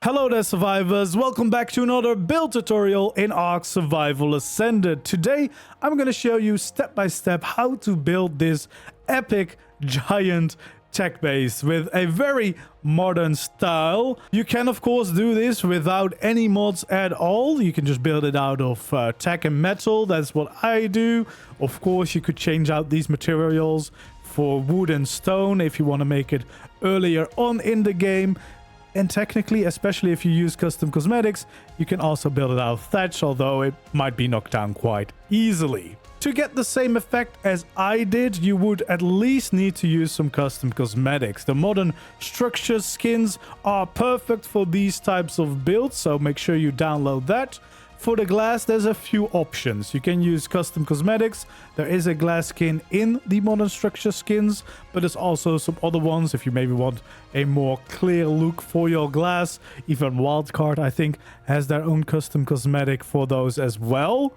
Hello there survivors, welcome back to another build tutorial in ARK Survival Ascended. Today I'm going to show you step by step how to build this epic giant tech base with a very modern style. You can of course do this without any mods at all. You can just build it out of tech and metal. That's what I do. Of course you could change out these materials for wood and stone if you want to make it earlier on in the game. And technically, especially if you use custom cosmetics, you can also build it out of thatch, although it might be knocked down quite easily. To get the same effect as I did, you would at least need to use some custom cosmetics. The modern structure skins are perfect for these types of builds, so make sure you download that. For the glass, there's a few options. You can use custom cosmetics. There is a glass skin in the modern structure skins, but there's also some other ones if you maybe want a more clear look for your glass. Even Wildcard, I think, has their own custom cosmetic for those as well.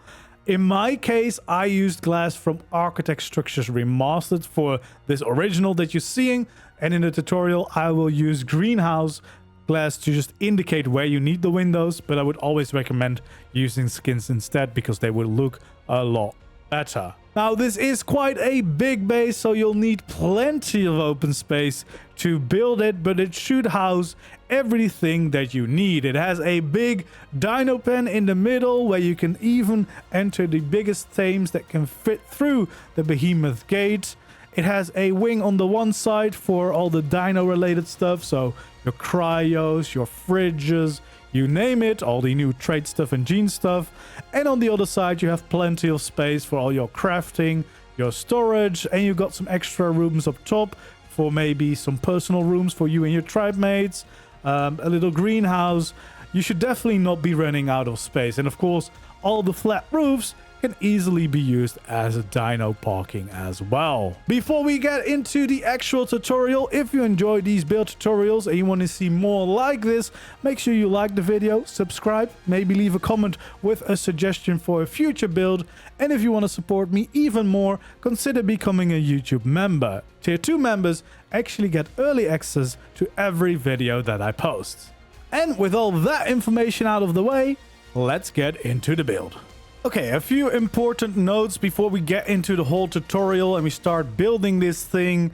In my case, I used glass from Architect Structures Remastered for this original that you're seeing, and in the tutorial I will use greenhouse glass to just indicate where you need the windows, but I would always recommend using skins instead because they will look a lot better. Now this is quite a big base, so you'll need plenty of open space to build it, but it should house everything that you need. It has a big dino pen in the middle where you can even enter the biggest thames that can fit through the Behemoth gate. It has a wing on the one side for all the dino related stuff, so your cryos, your fridges, you name it, all the new trade stuff and gene stuff. And on the other side you have plenty of space for all your crafting, your storage, and you got some extra rooms up top for maybe some personal rooms for you and your tribe mates, a little greenhouse. You should definitely not be running out of space. And of course all the flat roofs can easily be used as a dino parking as well. Before we get into the actual tutorial, if you enjoy these build tutorials and you want to see more like this, make sure you like the video, subscribe, maybe leave a comment with a suggestion for a future build, and if you want to support me even more, consider becoming a YouTube member. Tier 2 members actually get early access to every video that I post. And with all that information out of the way, let's get into the build. Okay, a few important notes before we get into the whole tutorial and we start building this thing.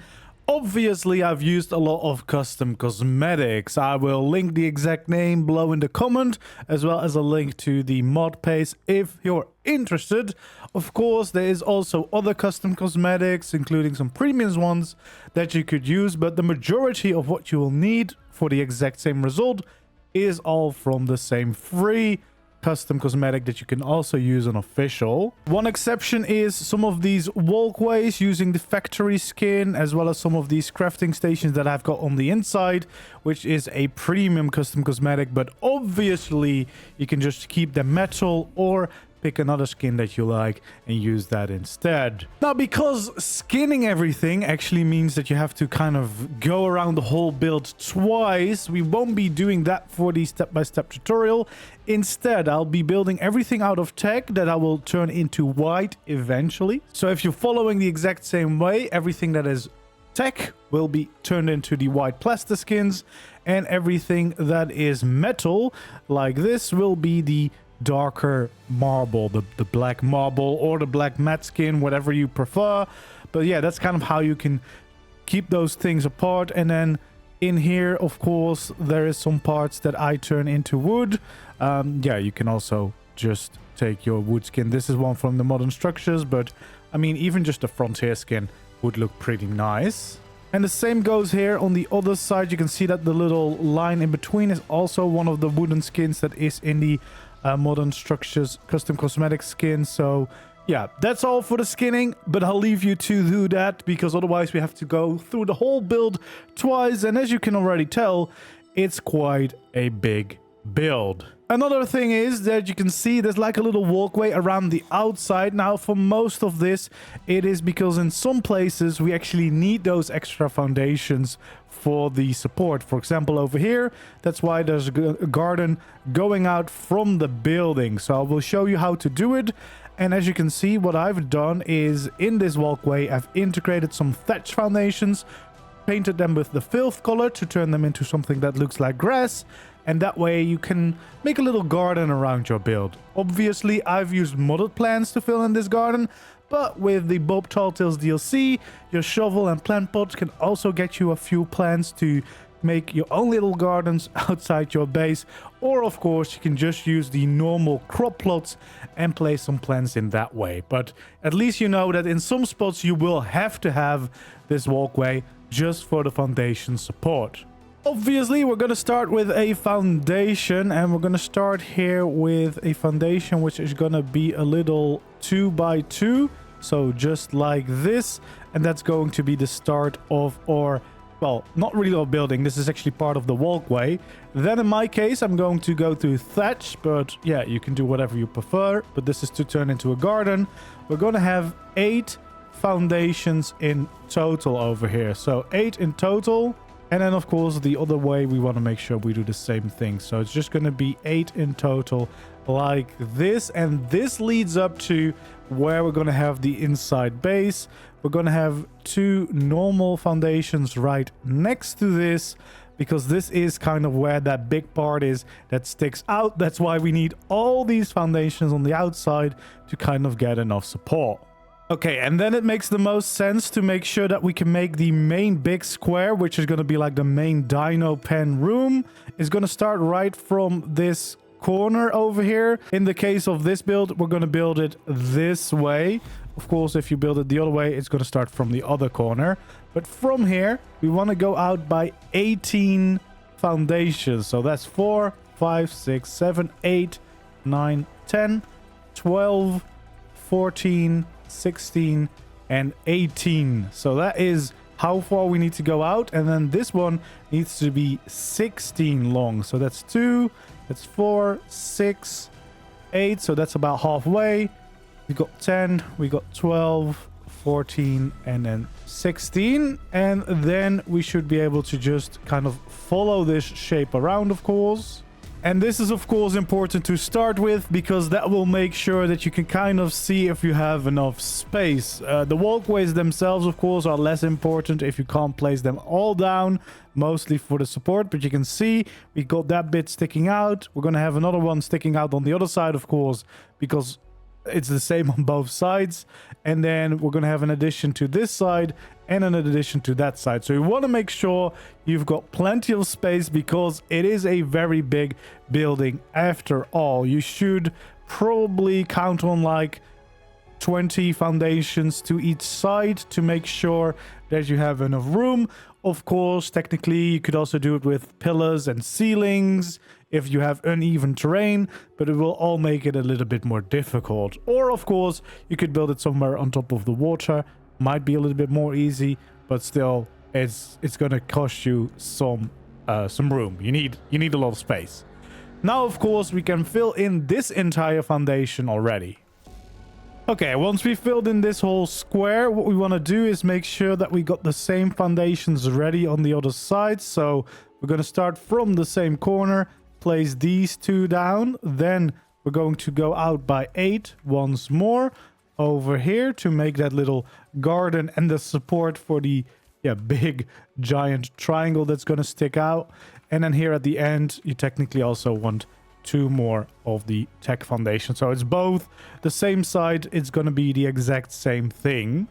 Obviously, I've used a lot of custom cosmetics. I will link the exact name below in the comment, as well as a link to the mod page if you're interested. Of course, there is also other custom cosmetics, including some premium ones that you could use, but the majority of what you will need for the exact same result is all from the same free custom cosmetic that you can also use on official. One exception is some of these walkways using the factory skin, as well as some of these crafting stations that I've got on the inside, which is a premium custom cosmetic, but obviously you can just keep the metal or pick another skin that you like and use that instead. Now, because skinning everything actually means that you have to kind of go around the whole build twice, we won't be doing that for the step-by-step tutorial. Instead, I'll be building everything out of tech that I will turn into white eventually. So if you're following the exact same way, everything that is tech will be turned into the white plaster skins, and everything that is metal like this will be the darker marble, the black marble or the black matte skin, whatever you prefer. But yeah, that's kind of how you can keep those things apart. And then in here, of course, there is some parts that I turn into wood. Yeah, you can also just take your wood skin. This is one from the modern structures, but I mean, even just a frontier skin would look pretty nice. And the same goes here on the other side. You can see that the little line in between is also one of the wooden skins that is in the modern structures custom cosmetic skin. So yeah, that's all for the skinning, but I'll leave you to do that because otherwise we have to go through the whole build twice, and as you can already tell, it's quite a big build. Another thing is that you can see there's like a little walkway around the outside. Now for most of this, it is because in some places we actually need those extra foundations for the support. For example, over here, that's why there's a garden going out from the building. So I will show you how to do it. And as you can see, what I've done is in this walkway, I've integrated some thatch foundations painted them with the filth color to turn them into something that looks like grass. And that way you can make a little garden around your build. Obviously, I've used modded plants to fill in this garden. But with the Bob Talltales DLC, your shovel and plant pot can also get you a few plants to make your own little gardens outside your base. Or of course, you can just use the normal crop plots and place some plants in that way. But at least you know that in some spots you will have to have this walkway just for the foundation support. Obviously, we're going to start with a foundation, and we're going to start here with a foundation which is going to be a little 2x2, so just like this. And that's going to be the start of our, well, not really our building, this is actually part of the walkway. Then in my case, I'm going to go to thatch, but yeah, you can do whatever you prefer, but this is to turn into a garden. We're going to have 8 foundations in total over here, so 8 in total. And then, of course, the other way, we want to make sure we do the same thing. So it's just going to be 8 in total like this. And this leads up to where we're going to have the inside base. We're going to have 2 normal foundations right next to this, because this is kind of where that big part is that sticks out. That's why we need all these foundations on the outside to kind of get enough support. Okay, and then it makes the most sense to make sure that we can make the main big square, which is going to be like the main dino pen room, is going to start right from this corner over here. In the case of this build, we're going to build it this way. Of course, if you build it the other way, it's going to start from the other corner. But from here, we want to go out by 18 foundations. So that's 4, 5, 6, 7, 8, 9, 10, 12, 14, 16 and 18. So that is how far we need to go out. And then this one needs to be 16 long. So that's 2, that's 4, 6, 8. So that's about halfway. We got 10, we got 12, 14, and then 16. And then we should be able to just kind of follow this shape around, of course. And this is, of course, important to start with, because that will make sure that you can kind of see if you have enough space. The walkways themselves, of course, are less important if you can't place them all down, mostly for the support. But you can see we got that bit sticking out. We're going to have another one sticking out on the other side, of course, because it's the same on both sides. And then we're going to have an addition to this side and an addition to that side. So you want to make sure you've got plenty of space, because it is a very big building after all. You should probably count on like 20 foundations to each side to make sure that you have enough room. Of course, technically, you could also do it with pillars and ceilings if you have uneven terrain, but it will all make it a little bit more difficult. Or, of course, you could build it somewhere on top of the water. Might be a little bit more easy, but still, it's going to cost you some room. You need a lot of space. Now, of course, we can fill in this entire foundation already. Okay, once we filled in this whole square, what we want to do is make sure that we got the same foundations ready on the other side. So we're going to start from the same corner, place these 2 down. Then we're going to go out by 8 once more over here to make that little garden and the support for the big giant triangle that's going to stick out. And then here at the end, you technically also want 2 more of the tech foundation. So it's both the same side. It's going to be the exact same thing.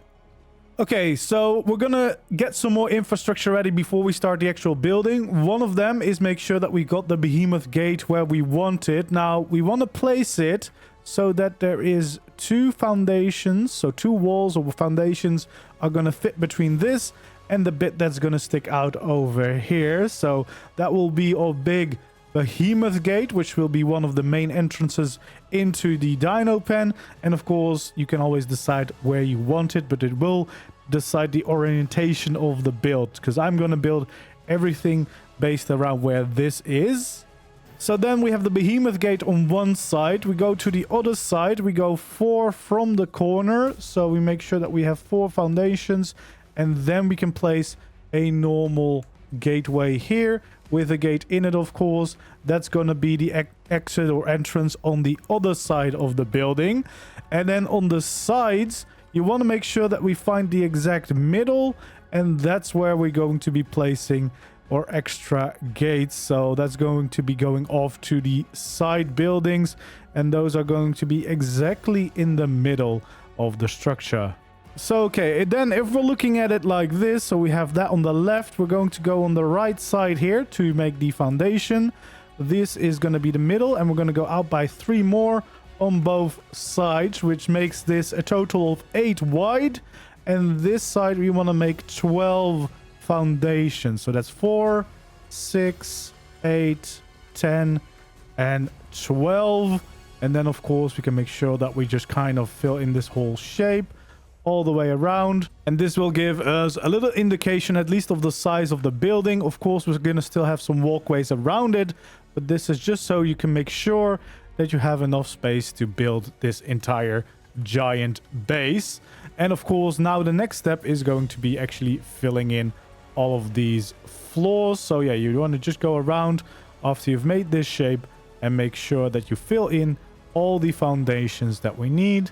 Okay, so we're going to get some more infrastructure ready before we start the actual building. One of them is make sure that we got the Behemoth gate where we want it. Now, we want to place it so that there is 2 foundations. So 2 walls or foundations are going to fit between this and the bit that's going to stick out over here. So that will be our big Behemoth gate, which will be one of the main entrances into the dino pen. And of course, you can always decide where you want it, but it will decide the orientation of the build, because I'm going to build everything based around where this is. So then we have the Behemoth gate on one side. We go to the other side. We go 4 from the corner. So we make sure that we have 4 foundations, and then we can place a normal gateway here with a gate in it, of course. That's going to be the exit or entrance on the other side of the building. And then on the sides, you want to make sure that we find the exact middle and that's where we're going to be placing our extra gates. So that's going to be going off to the side buildings, and those are going to be exactly in the middle of the structure. So okay, then if we're looking at it like this, so we have that on the left, we're going to go on the right side here to make the foundation. This is going to be the middle, and we're going to go out by 3 more on both sides, which makes this a total of 8 wide. And this side we want to make 12 foundations. So that's 4, 6, 8, 10, and 12. And then of course we can make sure that we just kind of fill in this whole shape all the way around, and this will give us a little indication at least of the size of the building. Of course we're gonna still have some walkways around it, but this is just so you can make sure that you have enough space to build this entire giant base. And of course now the next step is going to be actually filling in all of these floors. So yeah, you want to just go around after you've made this shape and make sure that you fill in all the foundations that we need.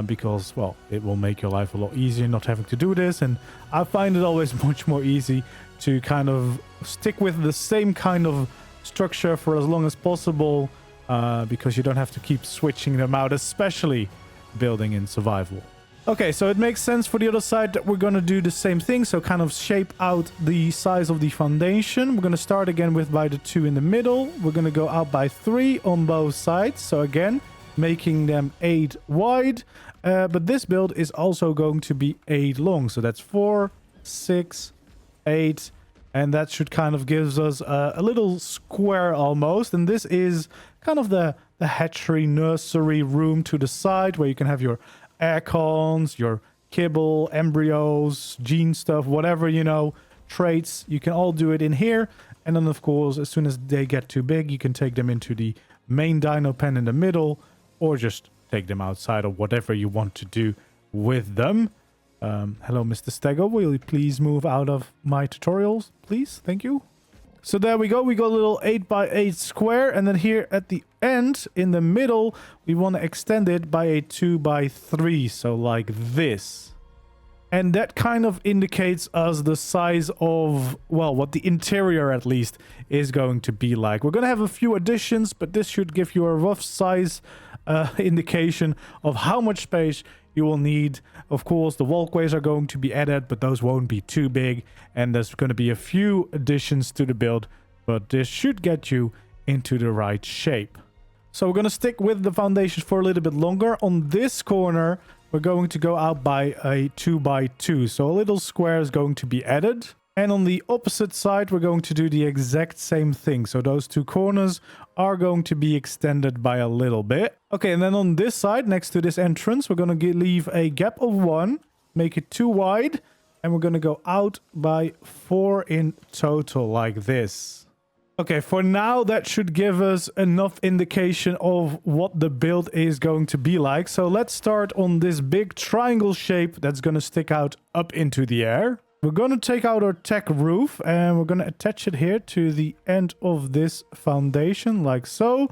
Because, well, it will make your life a lot easier not having to do this. And I find it always much more easy to kind of stick with the same kind of structure for as long as possible, because you don't have to keep switching them out, especially building in survival. Okay, so it makes sense for the other side that we're going to do the same thing. So kind of shape out the size of the foundation. We're going to start again with by the 2 in the middle. We're going to go out by 3 on both sides. So again, making them 8 wide, but this build is also going to be 8 long. So that's 4, 6, 8, and that should kind of gives us a little square almost. And this is kind of the hatchery nursery room to the side where you can have your aircons, your kibble, embryos, gene stuff, whatever, you know, traits. You can all do it in here. And then of course, as soon as they get too big, you can take them into the main dino pen in the middle, or just take them outside, or whatever you want to do with them. Hello, Mr. Stego. Will you please move out of my tutorials, please? Thank you. So there we go. We got a little 8 by 8 square. And then here at the end, in the middle, we want to extend it by a 2 by 3. So like this. And that kind of indicates us the size of, well, what the interior at least is going to be like. We're going to have a few additions, but this should give you a rough size indication of how much space you will need. Of course, the walkways are going to be added, but those won't be too big. And there's going to be a few additions to the build, but this should get you into the right shape. So we're going to stick with the foundations for a little bit longer. On this corner, we're going to go out by a 2 by 2. So a little square is going to be added. And on the opposite side, we're going to do the exact same thing. So those 2 corners are going to be extended by a little bit. Okay, and then on this side, next to this entrance, we're going to leave a gap of 1, make it 2 wide, and we're going to go out by 4 in total, like this. Okay, for now, that should give us enough indication of what the build is going to be like. So let's start on this big triangle shape that's going to stick out up into the air. We're going to take out our tech roof, and we're going to attach it here to the end of this foundation, like so.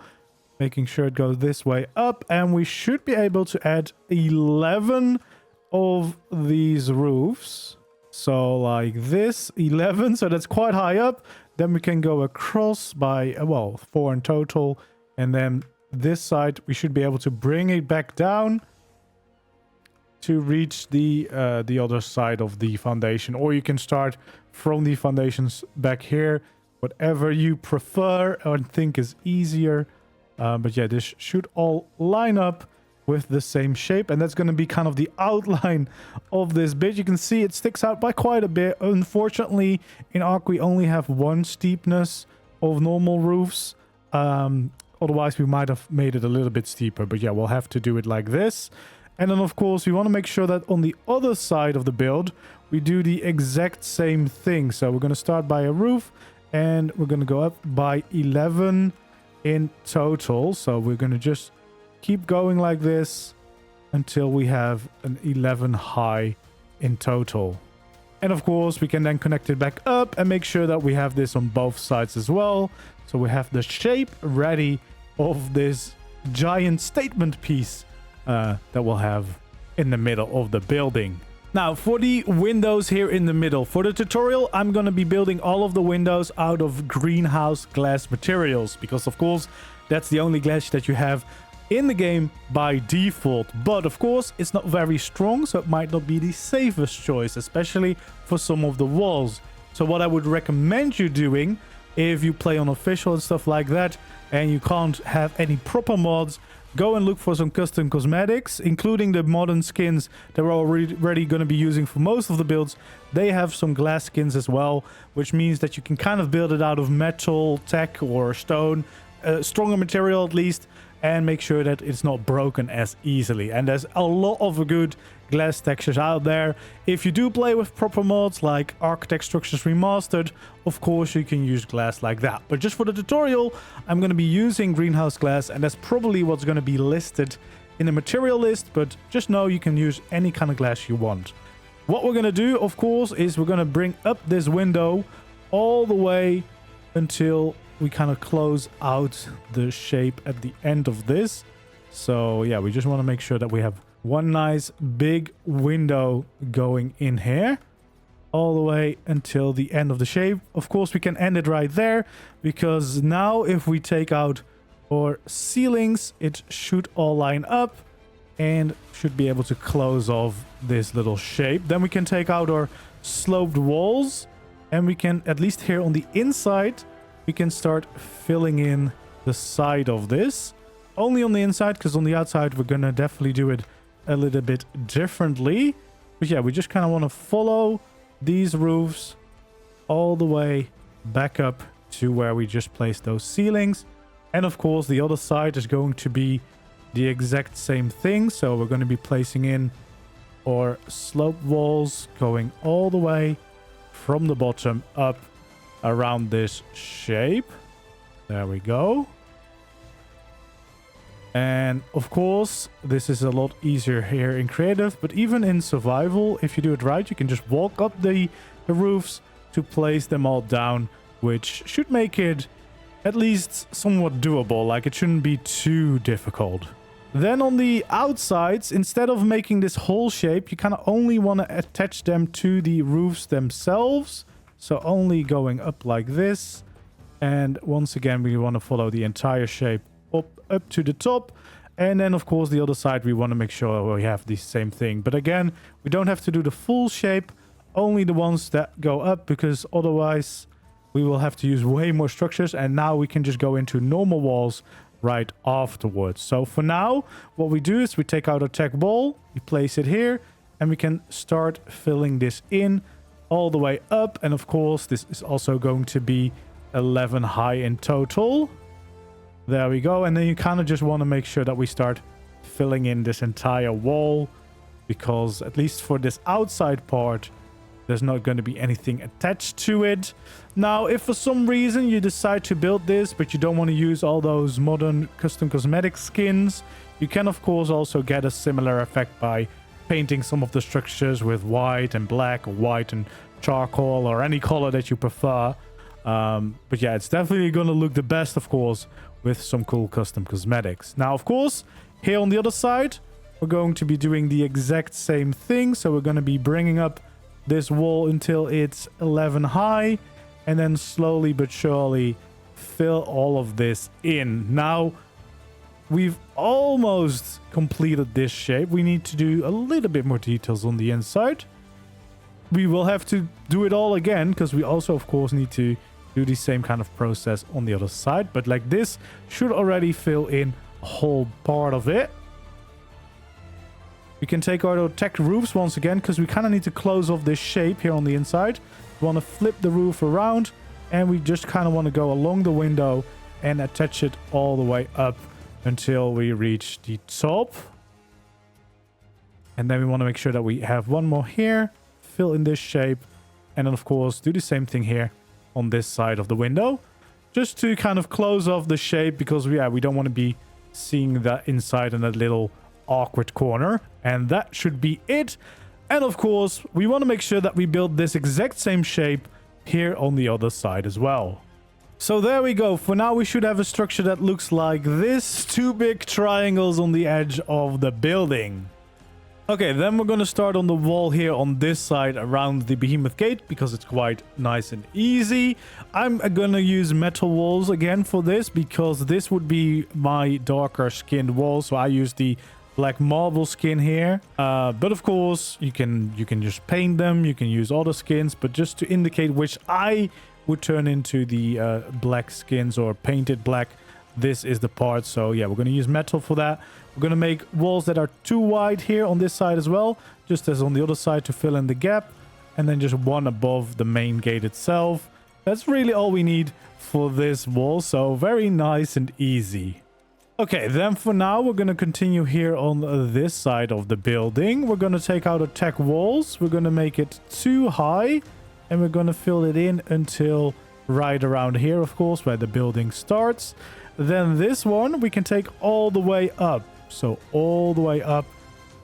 Making sure it goes this way up, and we should be able to add 11 of these roofs. So like this, 11, so that's quite high up. Then we can go across by, well, 4 in total. And then this side, we should be able to bring it back down to reach the other side of the foundation. Or you can start from the foundations back here. Whatever you prefer or think is easier. But yeah, this should all line up with the same shape, and that's going to be kind of the outline of this bit. You can see it sticks out by quite a bit. Unfortunately, in ARK we only have 1 steepness of normal roofs. Otherwise we might have made it a little bit steeper, but yeah, we'll have to do it like this. And then of course we want to make sure that on the other side of the build we do the exact same thing. So we're going to start by a roof, and we're going to go up by 11 in total. So we're going to just keep going like this until we have an 11 high in total. And of course, we can then connect it back up and make sure that we have this on both sides as well. So we have the shape ready of this giant statement piece that we'll have in the middle of the building. Now, for the windows here in the middle, for the tutorial, I'm going to be building all of the windows out of greenhouse glass materials, because of course, that's the only glass that you have in the game by default. But of course, it's not very strong, so it might not be the safest choice, especially for some of the walls. So what I would recommend you doing, if you play on official and stuff like that, and you can't have any proper mods, go and look for some custom cosmetics, including the modern skins that we're already going to be using for most of the builds. They have some glass skins as well, which means that you can kind of build it out of metal, tech, or stone, stronger material at least, and make sure that it's not broken as easily. And there's a lot of good glass textures out there. If you do play with proper mods like ARK Structures Remastered, of course you can use glass like that. But just for the tutorial, I'm going to be using greenhouse glass, and that's probably what's going to be listed in the material list. But just know you can use any kind of glass you want. What we're going to do, of course, is we're going to bring up this window all the way until we kind of close out the shape at the end of this. So yeah, we just want to make sure that we have one nice big window going in here all the way until the end of the shape. Of course, we can end it right there, because now if we take out our ceilings, it should all line up and should be able to close off this little shape. Then we can take out our sloped walls, and we can, at least here on the inside, we can start filling in the side of this. Only on the inside, because on the outside we're gonna definitely do it a little bit differently. But yeah, we just kind of want to follow these roofs all the way back up to where we just placed those ceilings. And of course, the other side is going to be the exact same thing. So we're going to be placing in our slope walls going all the way from the bottom up around this shape. There we go. And of course, this is a lot easier here in creative, but even in survival, if you do it right, you can just walk up the roofs to place them all down, which should make it at least somewhat doable. Like, it shouldn't be too difficult. Then on the outsides, instead of making this whole shape, you kind of only want to attach them to the roofs themselves. So only going up like this. And once again, we want to follow the entire shape up to the top. And then of course the other side, we want to make sure we have the same thing. But again, we don't have to do the full shape, only the ones that go up, because otherwise we will have to use way more structures. And now we can just go into normal walls right afterwards. So for now, what we do is we take out our tech ball, we place it here, and we can start filling this in all the way up. And of course, this is also going to be 11 high in total. There we go. And then you kind of just want to make sure that we start filling in this entire wall, because at least for this outside part, there's not going to be anything attached to it. Now, if for some reason you decide to build this, but you don't want to use all those modern custom cosmetic skins, you can of course also get a similar effect by painting some of the structures with white and black, or white and charcoal, or any color that you prefer. But yeah, it's definitely going to look the best, of course, with some cool custom cosmetics. Now, of course, here on the other side, we're going to be doing the exact same thing. So we're going to be bringing up this wall until it's 11 high, and then slowly but surely fill all of this in. Now, we've almost completed this shape. We need to do a little bit more details on the inside. We will have to do it all again, because we also, of course, need to do the same kind of process on the other side. But like this should already fill in a whole part of it. We can take our tech roofs once again, because we kind of need to close off this shape here on the inside. We want to flip the roof around, and we just kind of want to go along the window and attach it all the way up until we reach the top. And then we want to make sure that we have one more here, fill in this shape, and then of course do the same thing here on this side of the window, just to kind of close off the shape, because we don't want to be seeing that inside in that little awkward corner. And that should be it. And of course, we want to make sure that we build this exact same shape here on the other side as well. So there we go. For now, we should have a structure that looks like this. Two big triangles on the edge of the building. Okay, then we're going to start on the wall here on this side around the Behemoth gate because it's quite nice and easy. I'm going to use metal walls again for this because this would be my darker skinned wall. So I use the black marble skin here. But of course, you can just paint them. You can use other skins, but just to indicate which I would turn into the black skins or painted black, this is the part. So yeah, we're going to use metal for that. We're going to make walls that are too wide here on this side as well, just as on the other side to fill in the gap. And then just one above the main gate itself. That's really all we need for this wall. So very nice and easy. Okay, then for now, we're going to continue here on this side of the building. We're going to take out our tech walls. We're going to make it too high. And we're going to fill it in until right around here, of course, where the building starts. Then this one, we can take all the way up. So all the way up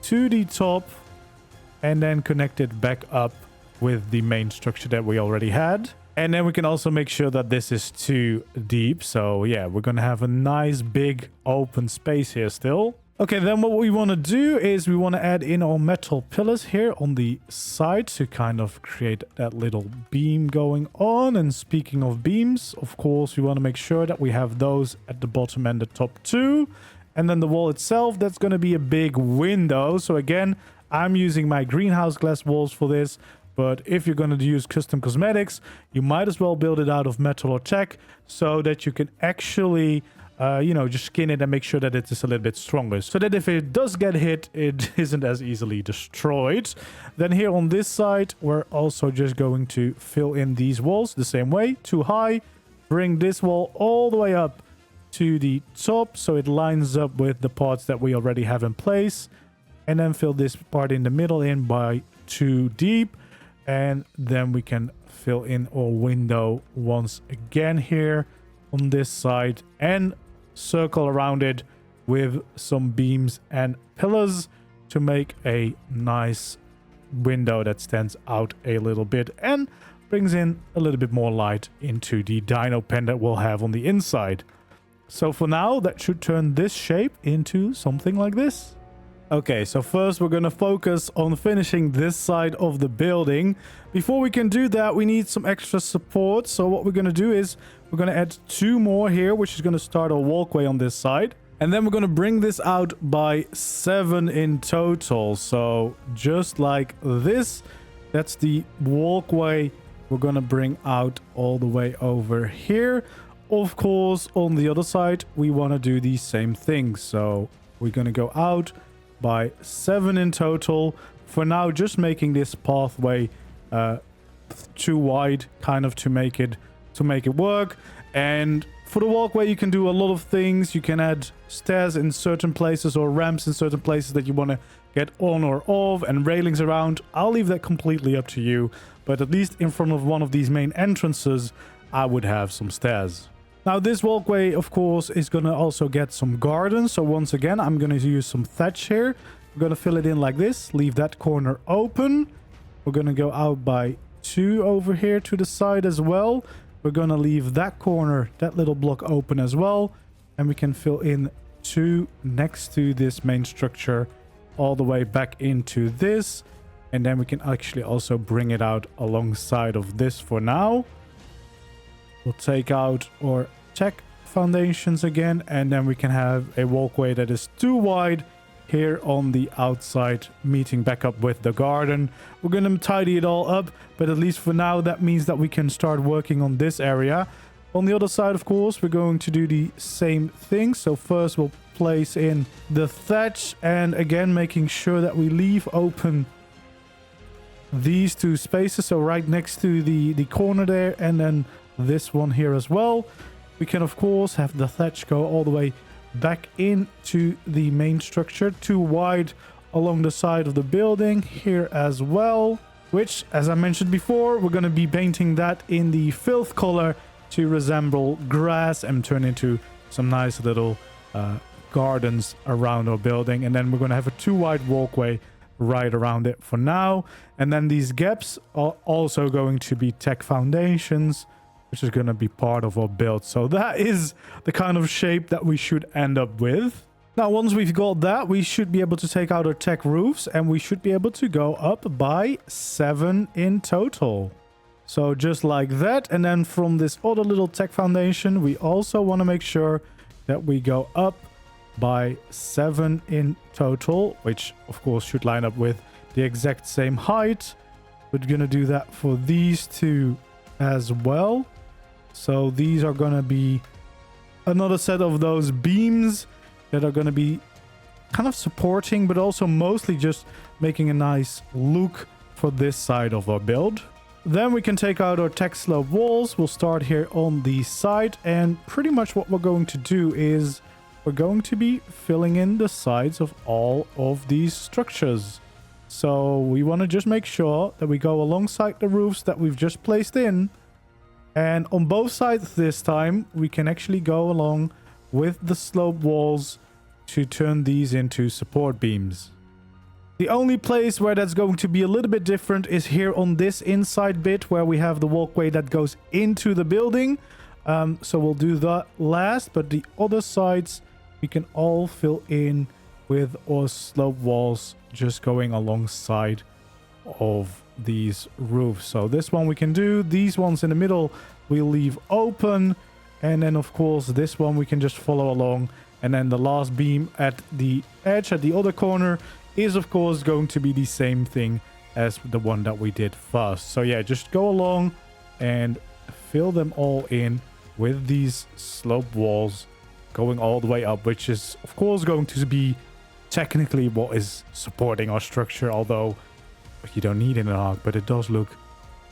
to the top and then connect it back up with the main structure that we already had. And then we can also make sure that this is too deep. So yeah, we're going to have a nice big open space here still. Okay, then what we want to do is we want to add in our metal pillars here on the side to kind of create that little beam going on. And speaking of beams, of course, we want to make sure that we have those at the bottom and the top too. And then the wall itself, that's going to be a big window. So again, I'm using my greenhouse glass walls for this. But if you're going to use custom cosmetics, you might as well build it out of metal or tech so that you can actually, just skin it and make sure that it is a little bit stronger. So that if it does get hit, it isn't as easily destroyed. Then here on this side, we're also just going to fill in these walls the same way. Too high. Bring this wall all the way up to the top so it lines up with the parts that we already have in place. And then fill this part in the middle in by too deep. And then we can fill in our window once again here on this side and circle around it with some beams and pillars to make a nice window that stands out a little bit and brings in a little bit more light into the dino pen that we'll have on the inside. So for now, that should turn this shape into something like this. Okay, so first we're going to focus on finishing this side of the building. Before we can do that, we need some extra support. So what we're going to do is we're going to add 2 more here, which is going to start a walkway on this side. And then we're going to bring this out by 7 in total. So just like this, that's the walkway we're going to bring out all the way over here. Of course, on the other side, we want to do the same thing. So we're going to go out by 7 in total. For now, just making this pathway too wide, kind of to make it work. And for the walkway, you can do a lot of things. You can add stairs in certain places or ramps in certain places that you want to get on or off, and railings around. I'll leave that completely up to you. But at least in front of one of these main entrances, I would have some stairs. Now, this walkway, of course, is going to also get some gardens. So once again, I'm going to use some thatch here. We're going to fill it in like this. Leave that corner open. We're going to go out by 2 over here to the side as well. We're going to leave that corner, that little block open as well. And we can fill in 2 next to this main structure all the way back into this. And then we can actually also bring it out alongside of this for now. We'll take out our tech foundations again, and then we can have a walkway that is too wide here on the outside, meeting back up with the garden. We're going to tidy it all up, but at least for now, that means that we can start working on this area. On the other side, of course, we're going to do the same thing. So first we'll place in the thatch, and again, making sure that we leave open these 2 spaces. So right next to the corner there, and then this one here as well. We can, of course, have the thatch go all the way back into the main structure, too wide along the side of the building here as well, which, as I mentioned before, we're going to be painting that in the filth color to resemble grass and turn into some nice little gardens around our building. And then we're going to have a too wide walkway right around it for now. And then these gaps are also going to be tech foundations, which is going to be part of our build. So that is the kind of shape that we should end up with. Now, once we've got that, we should be able to take out our tech roofs, and we should be able to go up by 7 in total. So just like that. And then from this other little tech foundation, we also want to make sure that we go up by 7 in total, which of course should line up with the exact same height. We're going to do that for these two as well. So these are going to be another set of those beams that are going to be kind of supporting, but also mostly just making a nice look for this side of our build. Then we can take out our tech slope walls. We'll start here on the side, and pretty much what we're going to do is we're going to be filling in the sides of all of these structures. So we want to just make sure that we go alongside the roofs that we've just placed in, and on both sides this time we can actually go along with the slope walls to turn these into support beams. The only place where that's going to be a little bit different is here on this inside bit where we have the walkway that goes into the building. So we'll do that last, but the other sides we can all fill in with our slope walls just going alongside of these roofs. So this one we can do. These ones in the middle we'll leave open. And then, of course, this one we can just follow along. And then the last beam at the edge, at the other corner, is, of course, going to be the same thing as the one that we did first. So, yeah, just go along and fill them all in with these slope walls going all the way up, which is, of course, going to be technically what is supporting our structure, although you don't need an arc, but it does look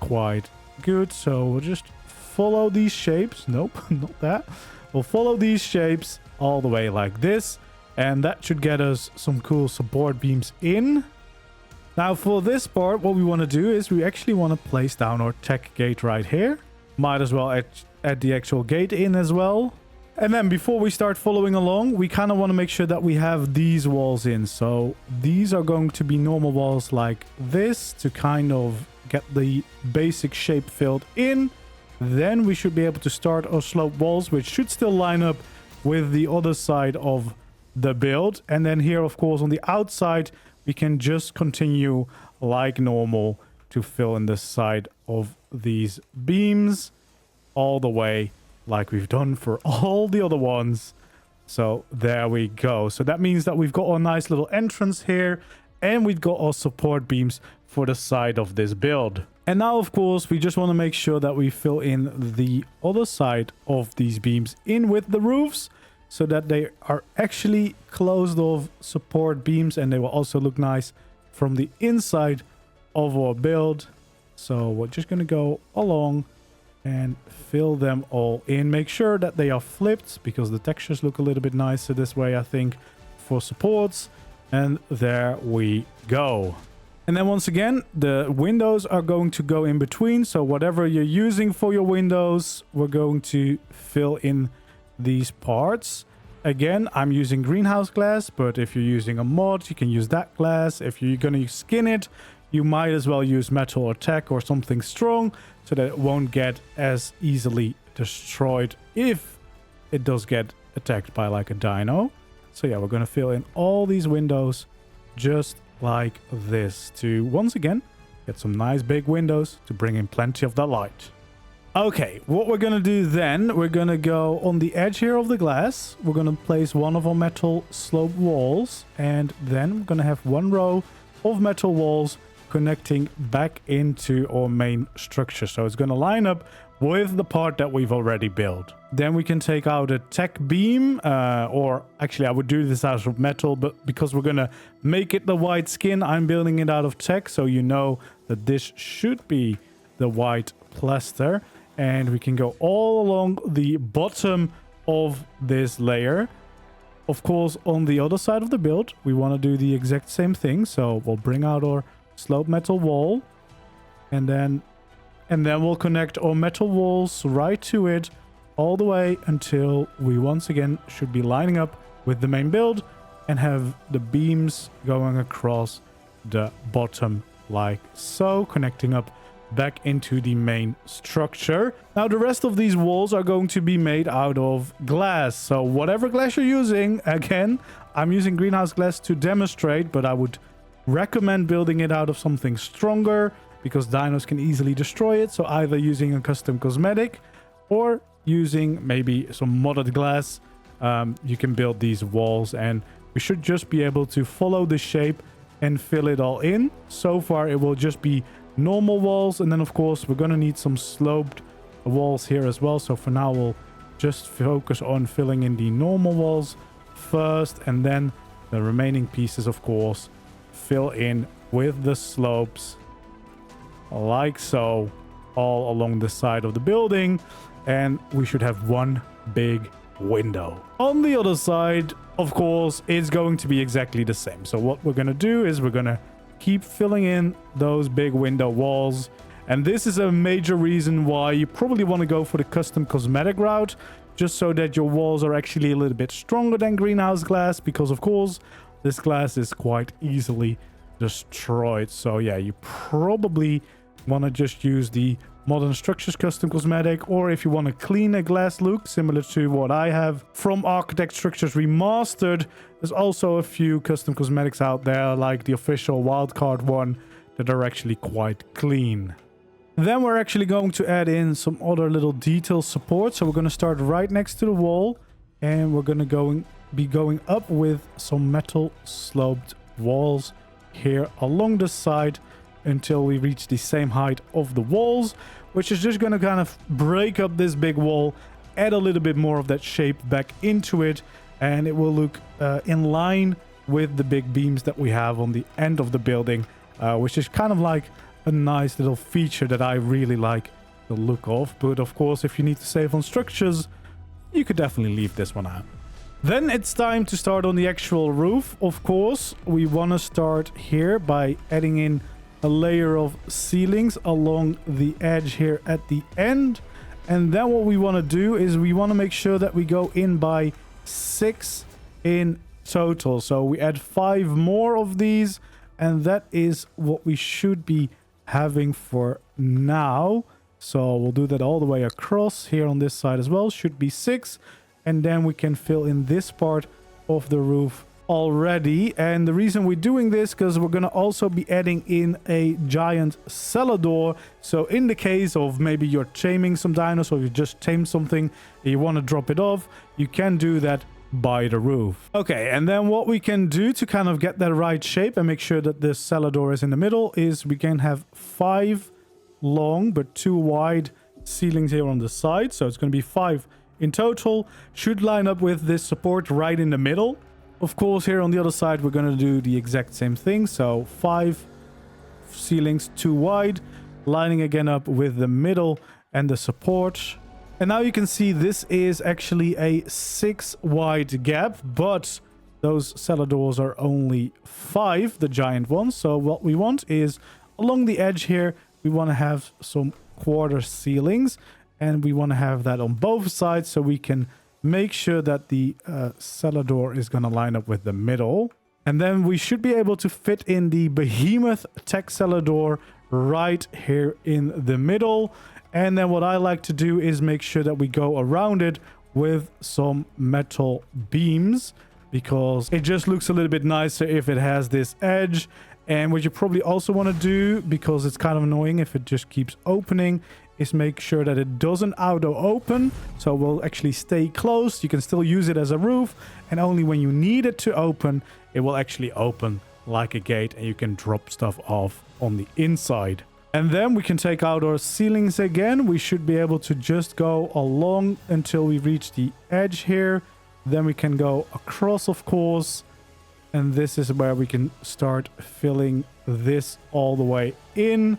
quite good. So we'll just follow these shapes. Nope, not that. We'll follow these shapes all the way like this, and that should get us some cool support beams in. Now for this part, what we want to do is we actually want to place down our tech gate right here. Might as well add the actual gate in as well. And then before we start following along, we kind of want to make sure that we have these walls in. So these are going to be normal walls like this to kind of get the basic shape filled in. Then we should be able to start our slope walls, which should still line up with the other side of the build. And then here, of course, on the outside, we can just continue like normal to fill in the side of these beams all the way like we've done for all the other ones. So there we go. So that means that we've got our nice little entrance here, and we've got our support beams for the side of this build. And now, of course, we just want to make sure that we fill in the other side of these beams in with the roofs so that they are actually closed off support beams, and they will also look nice from the inside of our build. So we're just going to go along and fill them all in. Make sure that they are flipped because the textures look a little bit nicer this way, I think, for supports. And there we go. And then once again, the windows are going to go in between. So whatever you're using for your windows, we're going to fill in these parts. Again, I'm using greenhouse glass, but if you're using a mod, you can use that glass. If you're going to skin it, you might as well use metal or tech or something strong so that it won't get as easily destroyed if it does get attacked by like a dino. So yeah, we're going to fill in all these windows just like this to, once again, get some nice big windows to bring in plenty of the light. Okay, what we're going to do then, we're going to go on the edge here of the glass. We're going to place one of our metal slope walls, and then we're going to have one row of metal walls connecting back into our main structure. So it's going to line up with the part that we've already built. Then we can take out a tech beam, or actually I would do this out of metal, but because we're going to make it the white skin, I'm building it out of tech. So you know that this should be the white plaster. And we can go all along the bottom of this layer. Of course, on the other side of the build, we want to do the exact same thing. So we'll bring out our slope metal wall, and then we'll connect our metal walls right to it all the way until we once again should be lining up with the main build and have the beams going across the bottom like so, connecting up back into the main structure. Now, the rest of these walls are going to be made out of glass. So whatever glass you're using, again, I'm using greenhouse glass to demonstrate, but I would recommend building it out of something stronger because dinos can easily destroy it. So either using a custom cosmetic or using maybe some modded glass, you can build these walls, and we should just be able to follow the shape and fill it all in. So far, it will just be normal walls, and then of course we're gonna need some sloped walls here as well. So for now, we'll just focus on filling in the normal walls first, and then the remaining pieces, of course, fill in with the slopes like so, all along the side of the building, and we should have one big window. On the other side, of course, it's going to be exactly the same. So what we're gonna do is we're gonna keep filling in those big window walls, and this is a major reason why you probably want to go for the custom cosmetic route, just so that your walls are actually a little bit stronger than greenhouse glass, because of course this glass is quite easily destroyed. So yeah, you probably want to just use the Modern Structures custom cosmetic, or if you want a cleaner glass look similar to what I have from Architect Structures Remastered, there's also a few custom cosmetics out there like the official wildcard one that are actually quite clean. Then we're actually going to add in some other little detail support. So we're going to start right next to the wall, and we're going to be going up with some metal sloped walls here along the side until we reach the same height of the walls, which is just going to kind of break up this big wall, add a little bit more of that shape back into it, and it will look in line with the big beams that we have on the end of the building, which is kind of like a nice little feature that I really like the look of. But of course, if you need to save on structures, you could definitely leave this one out. Then it's time to start on the actual roof. Of course, we want to start here by adding in a layer of ceilings along the edge here at the end. And then what we want to do is we want to make sure that we go in by 6 in total. So we add 5 more of these, and that is what we should be having for now. So we'll do that all the way across here on this side as well. Should be 6. And then we can fill in this part of the roof already. And the reason we're doing this, because we're going to also be adding in a giant cellar door. So in the case of maybe you're taming some dinos, or you just tamed something and you want to drop it off, you can do that by the roof. Okay, and then what we can do to kind of get that right shape and make sure that this cellar door is in the middle is we can have 5 long but 2 wide ceilings here on the side. So it's going to be 5 in total. Should line up with this support right in the middle. Of course, here on the other side, we're going to do the exact same thing. So 5 ceilings, 2 wide, lining again up with the middle and the support. And now you can see this is actually a 6 wide gap, but those cellar doors are only 5, the giant ones. So what we want is along the edge here, we want to have some quarter ceilings, and we want to have that on both sides so we can make sure that the cellar door is going to line up with the middle. And then we should be able to fit in the Behemoth Tek cellar door right here in the middle. And then what I like to do is make sure that we go around it with some metal beams, because it just looks a little bit nicer if it has this edge. And what you probably also want to do, because it's kind of annoying if it just keeps opening, is make sure that it doesn't auto open. So it will actually stay closed. You can still use it as a roof, and only when you need it to open, it will actually open like a gate, and you can drop stuff off on the inside. And then we can take out our ceilings again. We should be able to just go along until we reach the edge here. Then we can go across, of course. And this is where we can start filling this all the way in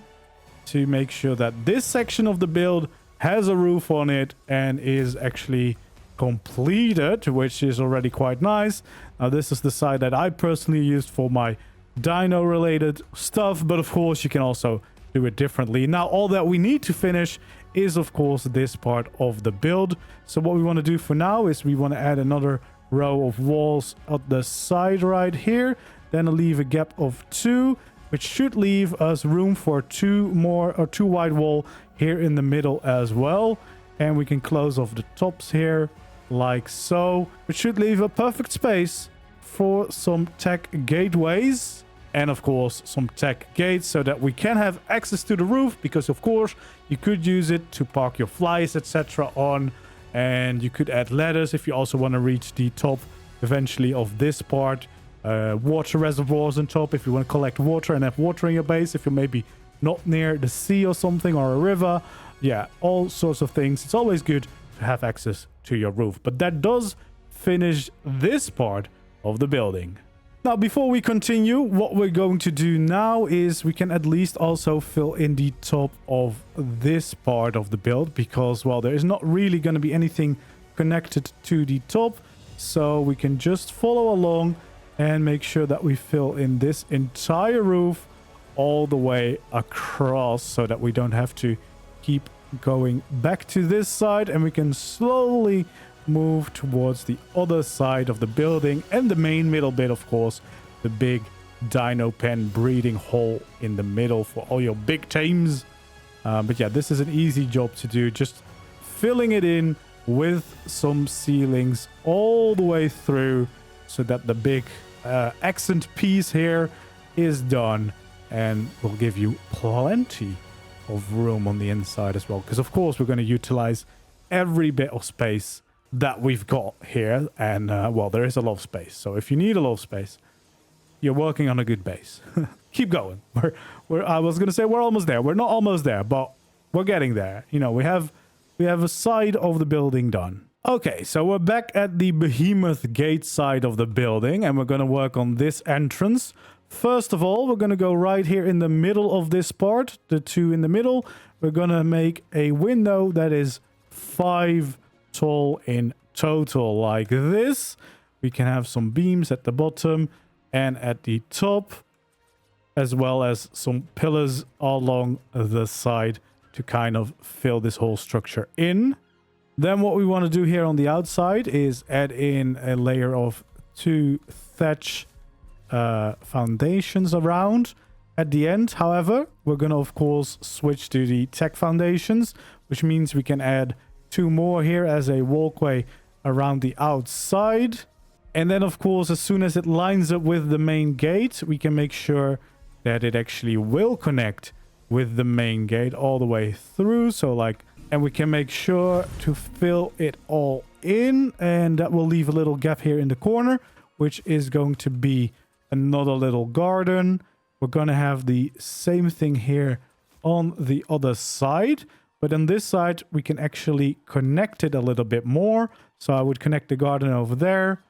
to make sure that this section of the build has a roof on it and is actually completed, which is already quite nice. Now, this is the side that I personally used for my dino related stuff, but of course you can also do it differently. Now, all that we need to finish is, of course, this part of the build. So what we want to do for now is we want to add another row of walls at the side right here, then leave a gap of 2, which should leave us room for two wide wall here in the middle as well. And we can close off the tops here like so, which should leave a perfect space for some tech gateways and of course some tech gates so that we can have access to the roof, because of course you could use it to park your flies etc on, and you could add ladders if you also want to reach the top eventually of this part. Water reservoirs on top if you want to collect water and have water in your base if you're maybe not near the sea or something, or a river. Yeah, all sorts of things. It's always good to have access to your roof. But that does finish this part of the building. Now, before we continue, what we're going to do now is we can at least also fill in the top of this part of the build, because, well, there is not really going to be anything connected to the top. So we can just follow along and make sure that we fill in this entire roof all the way across so that we don't have to keep going back to this side, and we can slowly move towards the other side of the building and the main middle bit, of course, the big dino pen breeding hole in the middle for all your big tames. But yeah, this is an easy job to do, just filling it in with some ceilings all the way through so that the big accent piece here is done, and will give you plenty of room on the inside as well, because of course we're going to utilize every bit of space that we've got here. And well, there is a lot of space, so if you need a lot of space, you're working on a good base. Keep going. I was going to say we're almost there. We're not almost there, but we're getting there. You know, we have a side of the building done. Okay, so we're back at the Behemoth gate side of the building, and we're going to work on this entrance. First of all, we're going to go right here in the middle of this part, the two in the middle. We're going to make a window that is 5 tall in total, like this. We can have some beams at the bottom and at the top, as well as some pillars along the side to kind of fill this whole structure in. Then what we want to do here on the outside is add in a layer of 2 thatch foundations around. At the end, however, we're going to of course switch to the tech foundations, which means we can add 2 more here as a walkway around the outside. And then of course, as soon as it lines up with the main gate, we can make sure that it actually will connect with the main gate all the way through. So like, and we can make sure to fill it all in, and that will leave a little gap here in the corner, which is going to be another little garden. We're going to have the same thing here on the other side, but on this side we can actually connect it a little bit more. So I would connect the garden over there.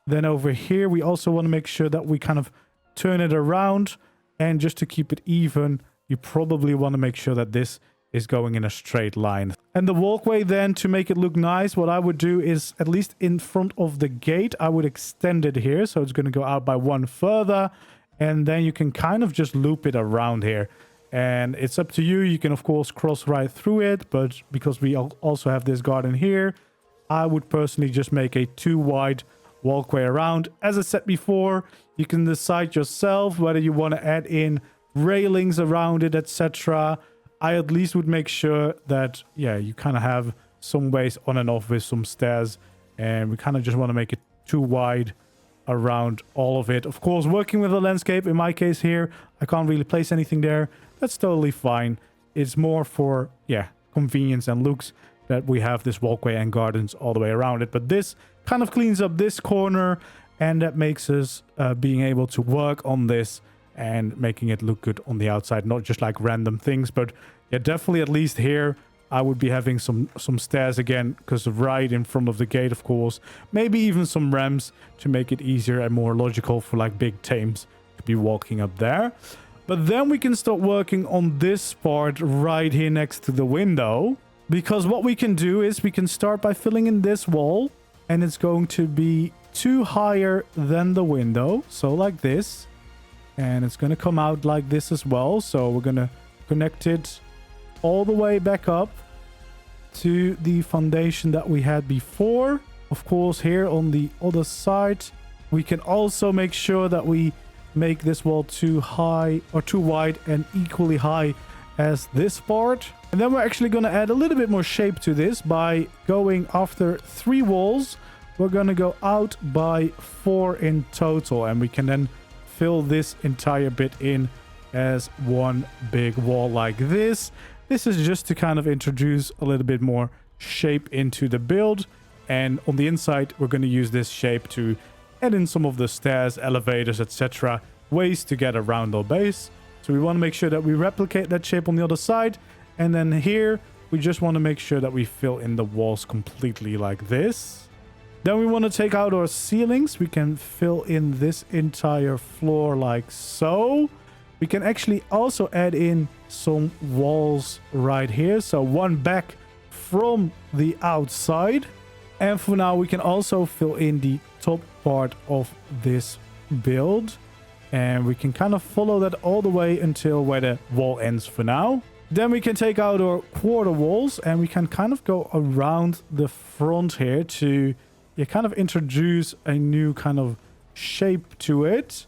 Then over here we also want to make sure that we kind of turn it around, and just to keep it even, you probably want to make sure that this is going in a straight line. And the walkway then, to make it look nice, what I would do is, at least in front of the gate, I would extend it here. So it's going to go out by 1 further. And then you can kind of just loop it around here. And it's up to you. You can, of course, cross right through it. But because we also have this garden here, I would personally just make a 2 wide walkway around. As I said before, you can decide yourself whether you want to add in railings around it, etc. I at least would make sure that, yeah, you kind of have some ways on and off with some stairs. And we kind of just want to make it 2 wide around all of it. Of course, working with the landscape, in my case here, I can't really place anything there. That's totally fine. It's more for, yeah, convenience and looks that we have this walkway and gardens all the way around it. But this kind of cleans up this corner, and that makes us being able to work on this and making it look good on the outside, not just like random things. But yeah, definitely at least here I would be having some stairs again, because right in front of the gate, of course. Maybe even some ramps to make it easier and more logical for like big tames to be walking up there. But then we can start working on this part right here next to the window, because what we can do is we can start by filling in this wall, and it's going to be 2 higher than the window, so like this. And it's going to come out like this as well. So we're going to connect it all the way back up to the foundation that we had before. Of course, here on the other side, we can also make sure that we make this wall too high or too wide and equally high as this part. And then we're actually going to add a little bit more shape to this by going after 3 walls. We're going to go out by 4 in total, and we can then fill this entire bit in as one big wall like this. This is just to kind of introduce a little bit more shape into the build. And on the inside, we're going to use this shape to add in some of the stairs, elevators, etc. ways to get around our base. So we want to make sure that we replicate that shape on the other side. And then here, we just want to make sure that we fill in the walls completely like this. Then we want to take out our ceilings. We can fill in this entire floor like so. We can actually also add in some walls right here. So one back from the outside. And for now, we can also fill in the top part of this build. And we can kind of follow that all the way until where the wall ends for now. Then we can take out our quarter walls and we can kind of go around the front here to kind of introduce a new kind of shape to it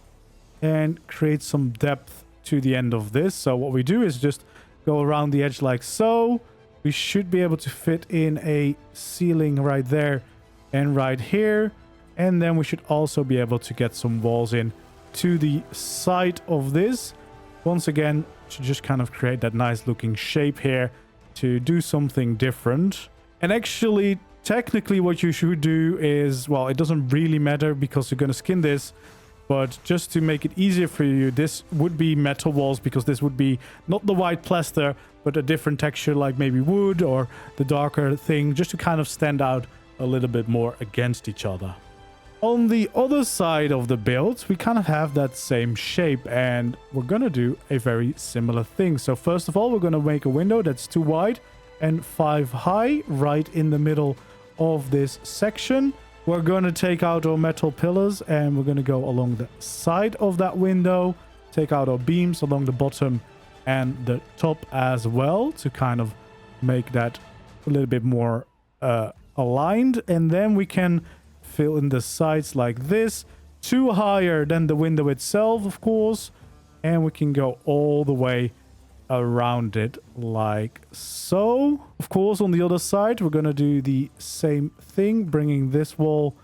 and create some depth to the end of this. So what we do is just go around the edge like so. We should be able to fit in a ceiling right there and right here. And then we should also be able to get some walls in to the side of this. Once again, to just kind of create that nice looking shape here to do something different. And actually, technically what you should do is, well, it doesn't really matter because you're going to skin this. But just to make it easier for you, this would be metal walls because this would be not the white plaster, but a different texture like maybe wood or the darker thing, just to kind of stand out a little bit more against each other. On the other side of the build, we kind of have that same shape and we're going to do a very similar thing. So first of all, we're going to make a window that's 2 wide and 5 high right in the middle of this section. We're going to take out our metal pillars and we're going to go along the side of that window, take out our beams along the bottom and the top as well to kind of make that a little bit more aligned. And then we can fill in the sides like this, 2 higher than the window itself, of course. And we can go all the way around it like so. Of course, on the other side, we're going to do the same thing, bringing this wall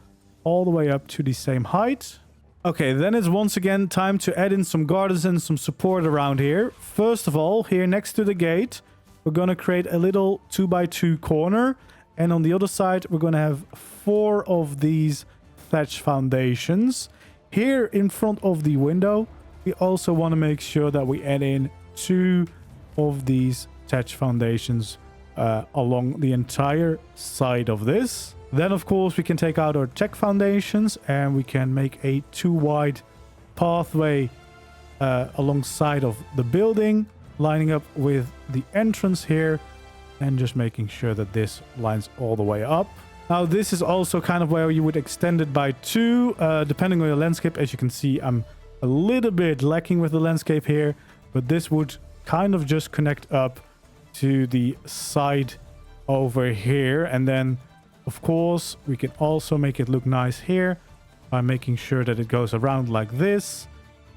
all the way up to the same height. Okay, then it's once again time to add in some gardens and some support around here. First of all, here next to the gate, we're going to create a little 2x2 corner. And on the other side, we're going to have 4 of these thatch foundations. Here in front of the window, we also want to make sure that we add in 2 of these thatch foundations along the entire side of this. Then, of course, we can take out our Tek foundations and we can make a 2 wide pathway alongside of the building, lining up with the entrance here. And just making sure that this lines all the way up. Now, this is also kind of where you would extend it by 2, depending on your landscape. As you can see, I'm a little bit lacking with the landscape here. But this would kind of just connect up to the side over here. And then, of course, we can also make it look nice here by making sure that it goes around like this.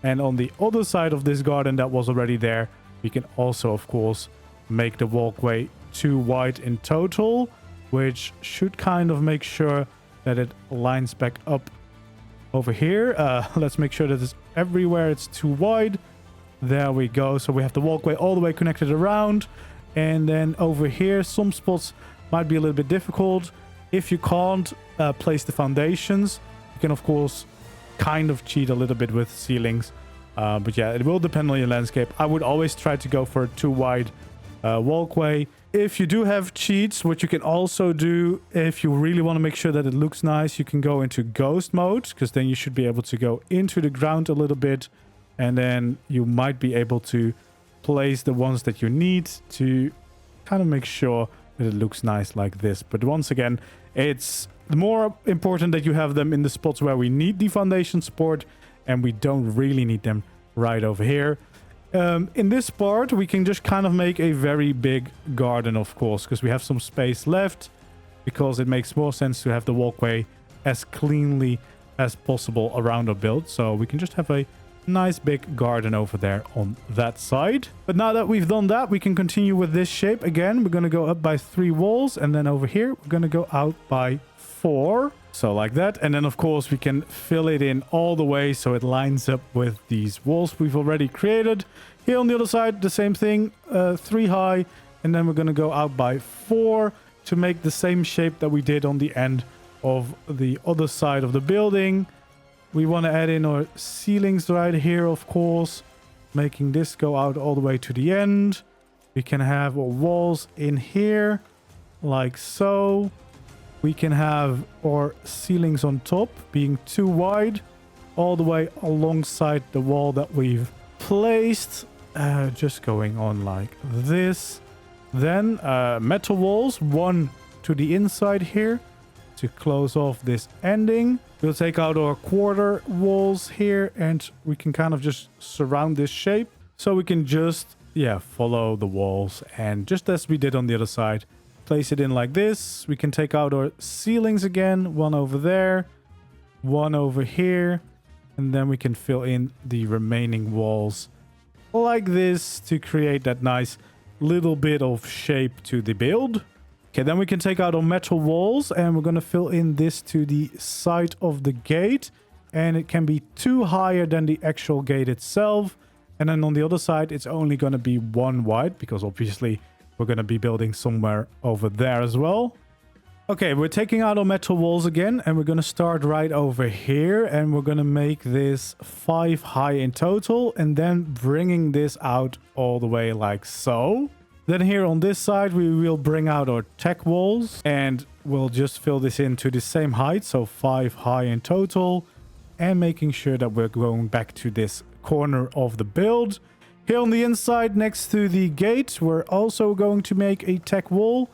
And on the other side of this garden that was already there, we can also, of course, make the walkway 2 wide in total, which should kind of make sure that it lines back up over here. Let's make sure that it's everywhere it's 2 wide. There we go. So we have the walkway all the way connected around. And then over here, some spots might be a little bit difficult. If you can't place the foundations, you can, of course, kind of cheat a little bit with ceilings. But yeah, it will depend on your landscape. I would always try to go for a 2 wide walkway. If you do have cheats, what you can also do, if you really want to make sure that it looks nice, you can go into ghost mode, because then you should be able to go into the ground a little bit, and then you might be able to place the ones that you need to kind of make sure that it looks nice like this. But once again, it's more important that you have them in the spots where we need the foundation support, and we don't really need them right over here. In this part, we can just kind of make a very big garden, of course, because we have some space left, because it makes more sense to have the walkway as cleanly as possible around our build. So we can just have a nice big garden over there on that side. But now that we've done that, we can continue with this shape. Again, we're going to go up by 3 walls. And then over here, we're going to go out by 4. So like that. And then, of course, we can fill it in all the way so it lines up with these walls we've already created. Here on the other side, the same thing, 3 high. And then we're going to go out by 4 to make the same shape that we did on the end of the other side of the building. We want to add in our ceilings right here, of course, making this go out all the way to the end. We can have our walls in here, like so. We can have our ceilings on top being too wide, all the way alongside the wall that we've placed. Just going on like this. Then metal walls, 1 to the inside here to close off this ending. We'll take out our quarter walls here and we can kind of just surround this shape. So we can just, follow the walls. And just as we did on the other side, place it in like this. We can take out our ceilings again. 1 over there, 1 over here. And then we can fill in the remaining walls like this to create that nice little bit of shape to the build. Okay, then we can take out our metal walls and we're going to fill in this to the side of the gate. And it can be 2 higher than the actual gate itself. And then on the other side, it's only going to be 1 wide because obviously we're going to be building somewhere over there as well. Okay, we're taking out our metal walls again and we're going to start right over here. And we're going to make this 5 high in total and then bringing this out all the way like so. Then here on this side, we will bring out our tech walls and we'll just fill this in to the same height. So 5 high in total and making sure that we're going back to this corner of the build. Here on the inside next to the gate, we're also going to make a tech wall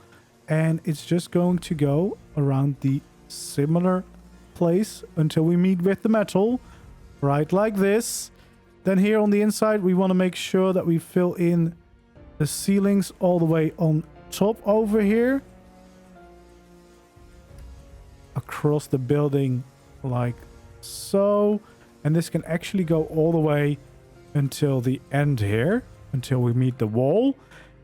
and it's just going to go around the similar place until we meet with the metal, right like this. Then here on the inside, we want to make sure that we fill in the ceilings all the way on top over here. Across the building like so. And this can actually go all the way until the end here. Until we meet the wall.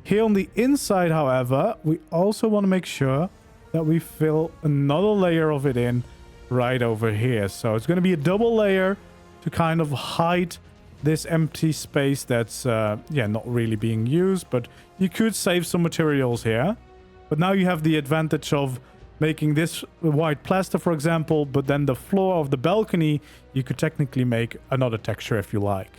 Here on the inside, however, we also want to make sure that we fill another layer of it in right over here. So it's going to be a double layer to kind of hide this empty space that's not really being used, but you could save some materials here. But now you have the advantage of making this white plaster, for example, but then the floor of the balcony, you could technically make another texture if you like.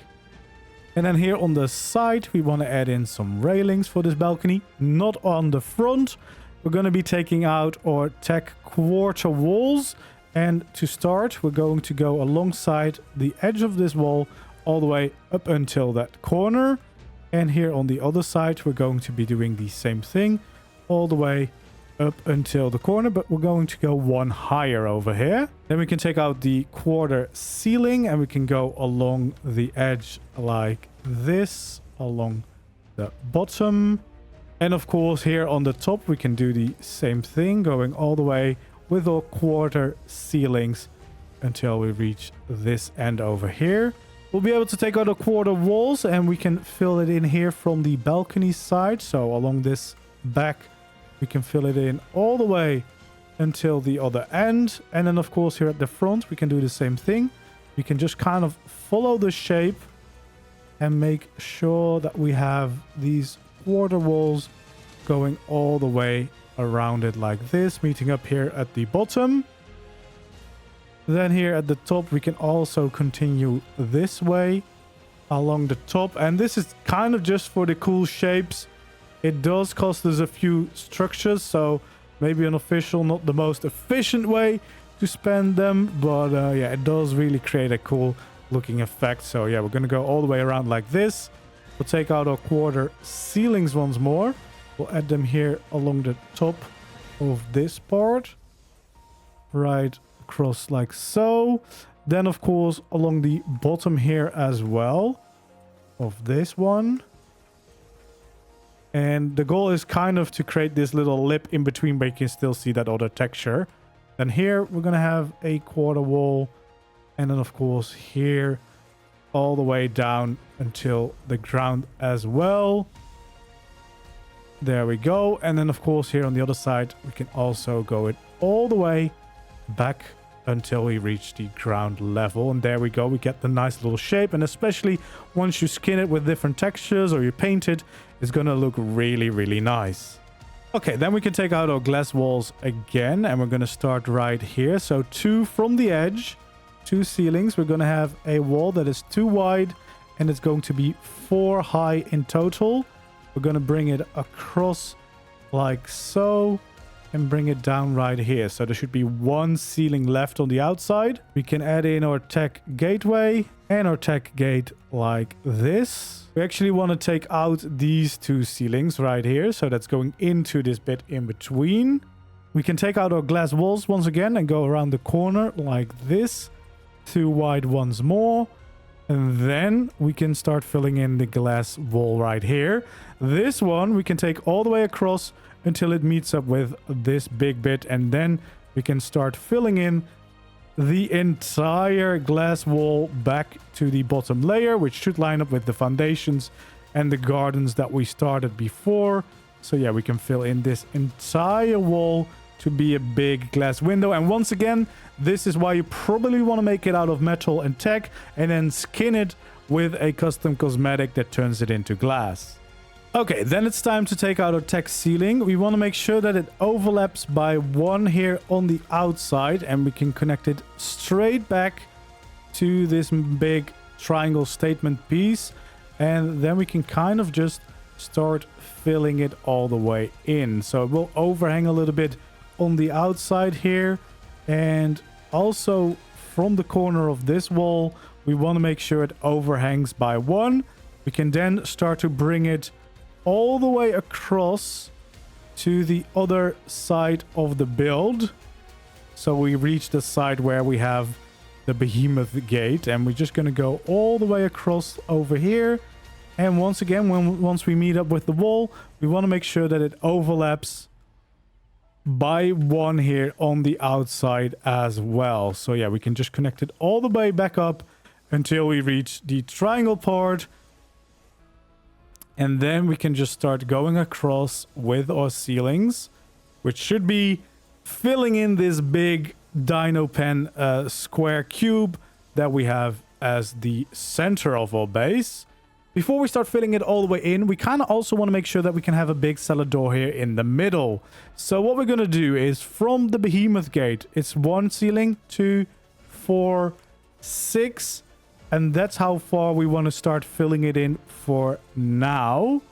And then here on the side, we want to add in some railings for this balcony, not on the front. We're going to be taking out our tech quarter walls. And to start, we're going to go alongside the edge of this wall all the way up until that corner. And here on the other side, we're going to be doing the same thing all the way up until the corner, but we're going to go 1 higher over here. Then we can take out the quarter ceiling and we can go along the edge like this, along the bottom. And of course, here on the top, we can do the same thing, going all the way with our quarter ceilings until we reach this end over here. We'll be able to take out our quarter walls and we can fill it in here from the balcony side. So along this back, we can fill it in all the way until the other end. And then of course here at the front, we can do the same thing. We can just kind of follow the shape and make sure that we have these quarter walls going all the way around it like this, meeting up here at the bottom. Then here at the top, we can also continue this way along the top. And this is kind of just for the cool shapes. It does cost us a few structures, so maybe unofficial, not the most efficient way to spend them. But yeah, it does really create a cool looking effect. So yeah, we're going to go all the way around like this. We'll take out our quarter ceilings once more. We'll add them here along the top of this part. Right across like so. Then of course along the bottom here as well of this one. And the goal is kind of to create this little lip in between where you can still see that other texture. Then here we're going to have a quarter wall. And then of course here all the way down until the ground as well. There we go. And then of course here on the other side, we can also go it all the way back until we reach the ground level. And there we go. We get the nice little shape. And especially once you skin it with different textures or you paint it, it's going to look really, really nice. Okay, then we can take out our glass walls again, and we're going to start right here. So 2 from the edge, 2 ceilings. We're going to have a wall that is 2 wide, and it's going to be 4 high in total. We're going to bring it across like so, and bring it down right here. So there should be 1 ceiling left on the outside. We can add in our tech gateway and our tech gate like this. We actually want to take out these 2 ceilings right here. So that's going into this bit in between. We can take out our glass walls once again and go around the corner like this. 2 wide ones more. And then we can start filling in the glass wall right here. This one we can take all the way across until it meets up with this big bit. And then we can start filling in the entire glass wall back to the bottom layer, which should line up with the foundations and the gardens that we started before. So yeah, we can fill in this entire wall to be a big glass window. And once again, this is why you probably want to make it out of metal and tech and then skin it with a custom cosmetic that turns it into glass. Okay, then it's time to take out our tech ceiling. We want to make sure that it overlaps by 1 here on the outside, and we can connect it straight back to this big triangle statement piece. And then we can kind of just start filling it all the way in. So it will overhang a little bit on the outside here, and also from the corner of this wall, we want to make sure it overhangs by 1. We can then start to bring it all the way across to the other side of the build. So we reach the side where we have the Behemoth gate, and we're just going to go all the way across over here. And once again, once we meet up with the wall, we want to make sure that it overlaps by 1 here on the outside as well. So yeah, we can just connect it all the way back up until we reach the triangle part. And then we can just start going across with our ceilings, which should be filling in this big dino pen square cube that we have as the center of our base. Before we start filling it all the way in, we kind of also want to make sure that we can have a big cellar door here in the middle. So what we're going to do is from the Behemoth gate, it's 1 ceiling, 2, 4, 6. And that's how far we want to start filling it in for now,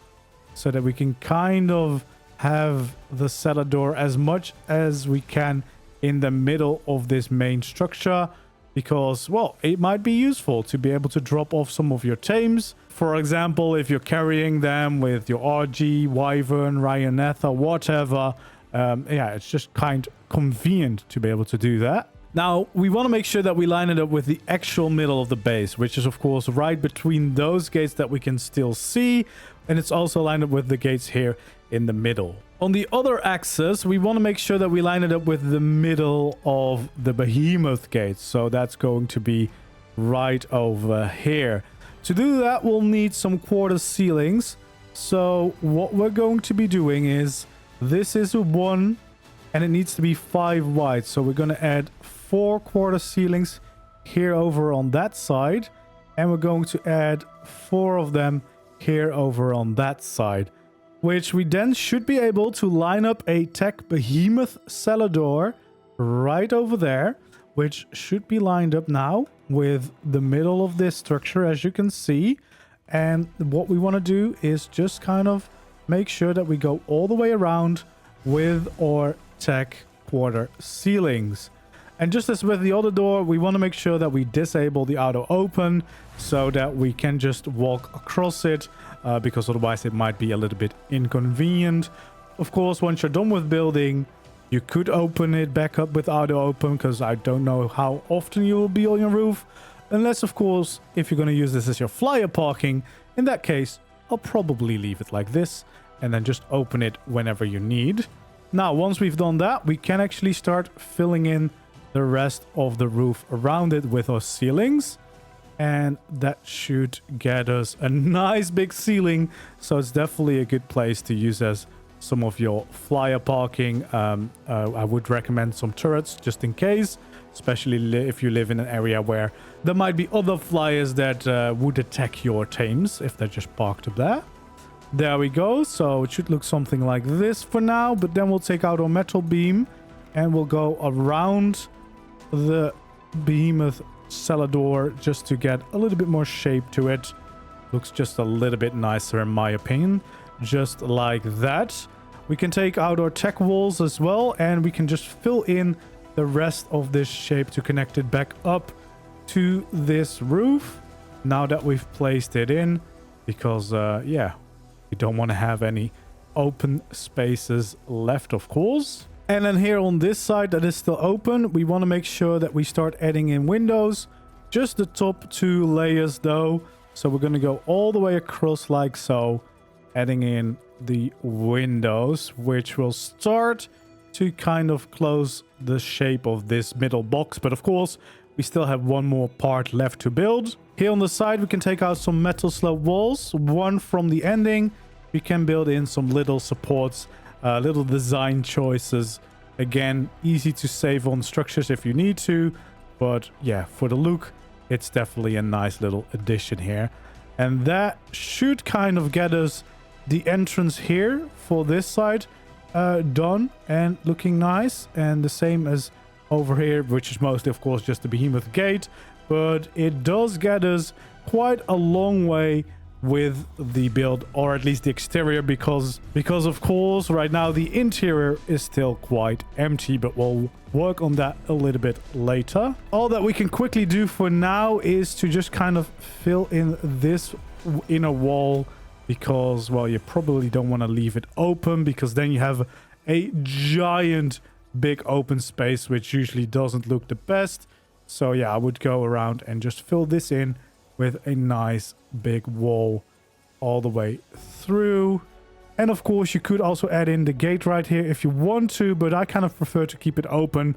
so that we can kind of have the cellar door as much as we can in the middle of this main structure, because, well, it might be useful to be able to drop off some of your tames. For example, if you're carrying them with your RG, Wyvern, Ryanetha, whatever, yeah, it's just kind of convenient to be able to do that. Now, we want to make sure that we line it up with the actual middle of the base, which is, of course, right between those gates that we can still see. And it's also lined up with the gates here in the middle. On the other axis, we want to make sure that we line it up with the middle of the Behemoth gate. So that's going to be right over here. To do that, we'll need some quarter ceilings. So what we're going to be doing is, this is a 1, and it needs to be 5 wide. So we're going to add 4 quarter ceilings here over on that side, and we're going to add 4 of them here over on that side, which we then should be able to line up a Tech Behemoth cellar door right over there, which should be lined up now with the middle of this structure, as you can see. And what we want to do is just kind of make sure that we go all the way around with our tech quarter ceilings. And just as with the other door, we want to make sure that we disable the auto open so that we can just walk across it, because otherwise it might be a little bit inconvenient. Of course, once you're done with building, you could open it back up with auto open, because I don't know how often you will be on your roof. Unless, of course, if you're going to use this as your flyer parking, in that case, I'll probably leave it like this and then just open it whenever you need. Now, once we've done that, we can actually start filling in the rest of the roof around it with our ceilings. And that should get us a nice big ceiling. So it's definitely a good place to use as some of your flyer parking. I would recommend some turrets just in case, especially if you live in an area where there might be other flyers that would attack your tames if they're just parked up there. There we go. So it should look something like this for now, but then we'll take out our metal beam and we'll go around the Behemoth cellar door just to get a little bit more shape to it. Looks just a little bit nicer in my opinion. Just like that. We can take out our tech walls as well, and we can just fill in the rest of this shape to connect it back up to this roof now that we've placed it in, because yeah, we don't want to have any open spaces left, of course. And then here on this side that is still open, we want to make sure that we start adding in windows. Just the top 2 layers though. So we're going to go all the way across like so, adding in the windows, which will start to kind of close the shape of this middle box. But of course, we still have one more part left to build. Here on the side, we can take out some metal slope walls. One from the ending. We can build in some little supports. Little design choices. Again, easy to save on structures if you need to, but yeah, for the look, it's definitely a nice little addition here. And that should kind of get us the entrance here for this side done and looking nice. And the same as over here, which is mostly of course just the Behemoth gate, but it does get us quite a long way with the build, or at least the exterior, because of course right now the interior is still quite empty, but we'll work on that a little bit later. All that we can quickly do for now is to just kind of fill in this inner wall, because well, you probably don't want to leave it open, because then you have a giant big open space, which usually doesn't look the best. So yeah, I would go around and just fill this in with a nice big wall all the way through. And of course, you could also add in the gate right here if you want to, but I kind of prefer to keep it open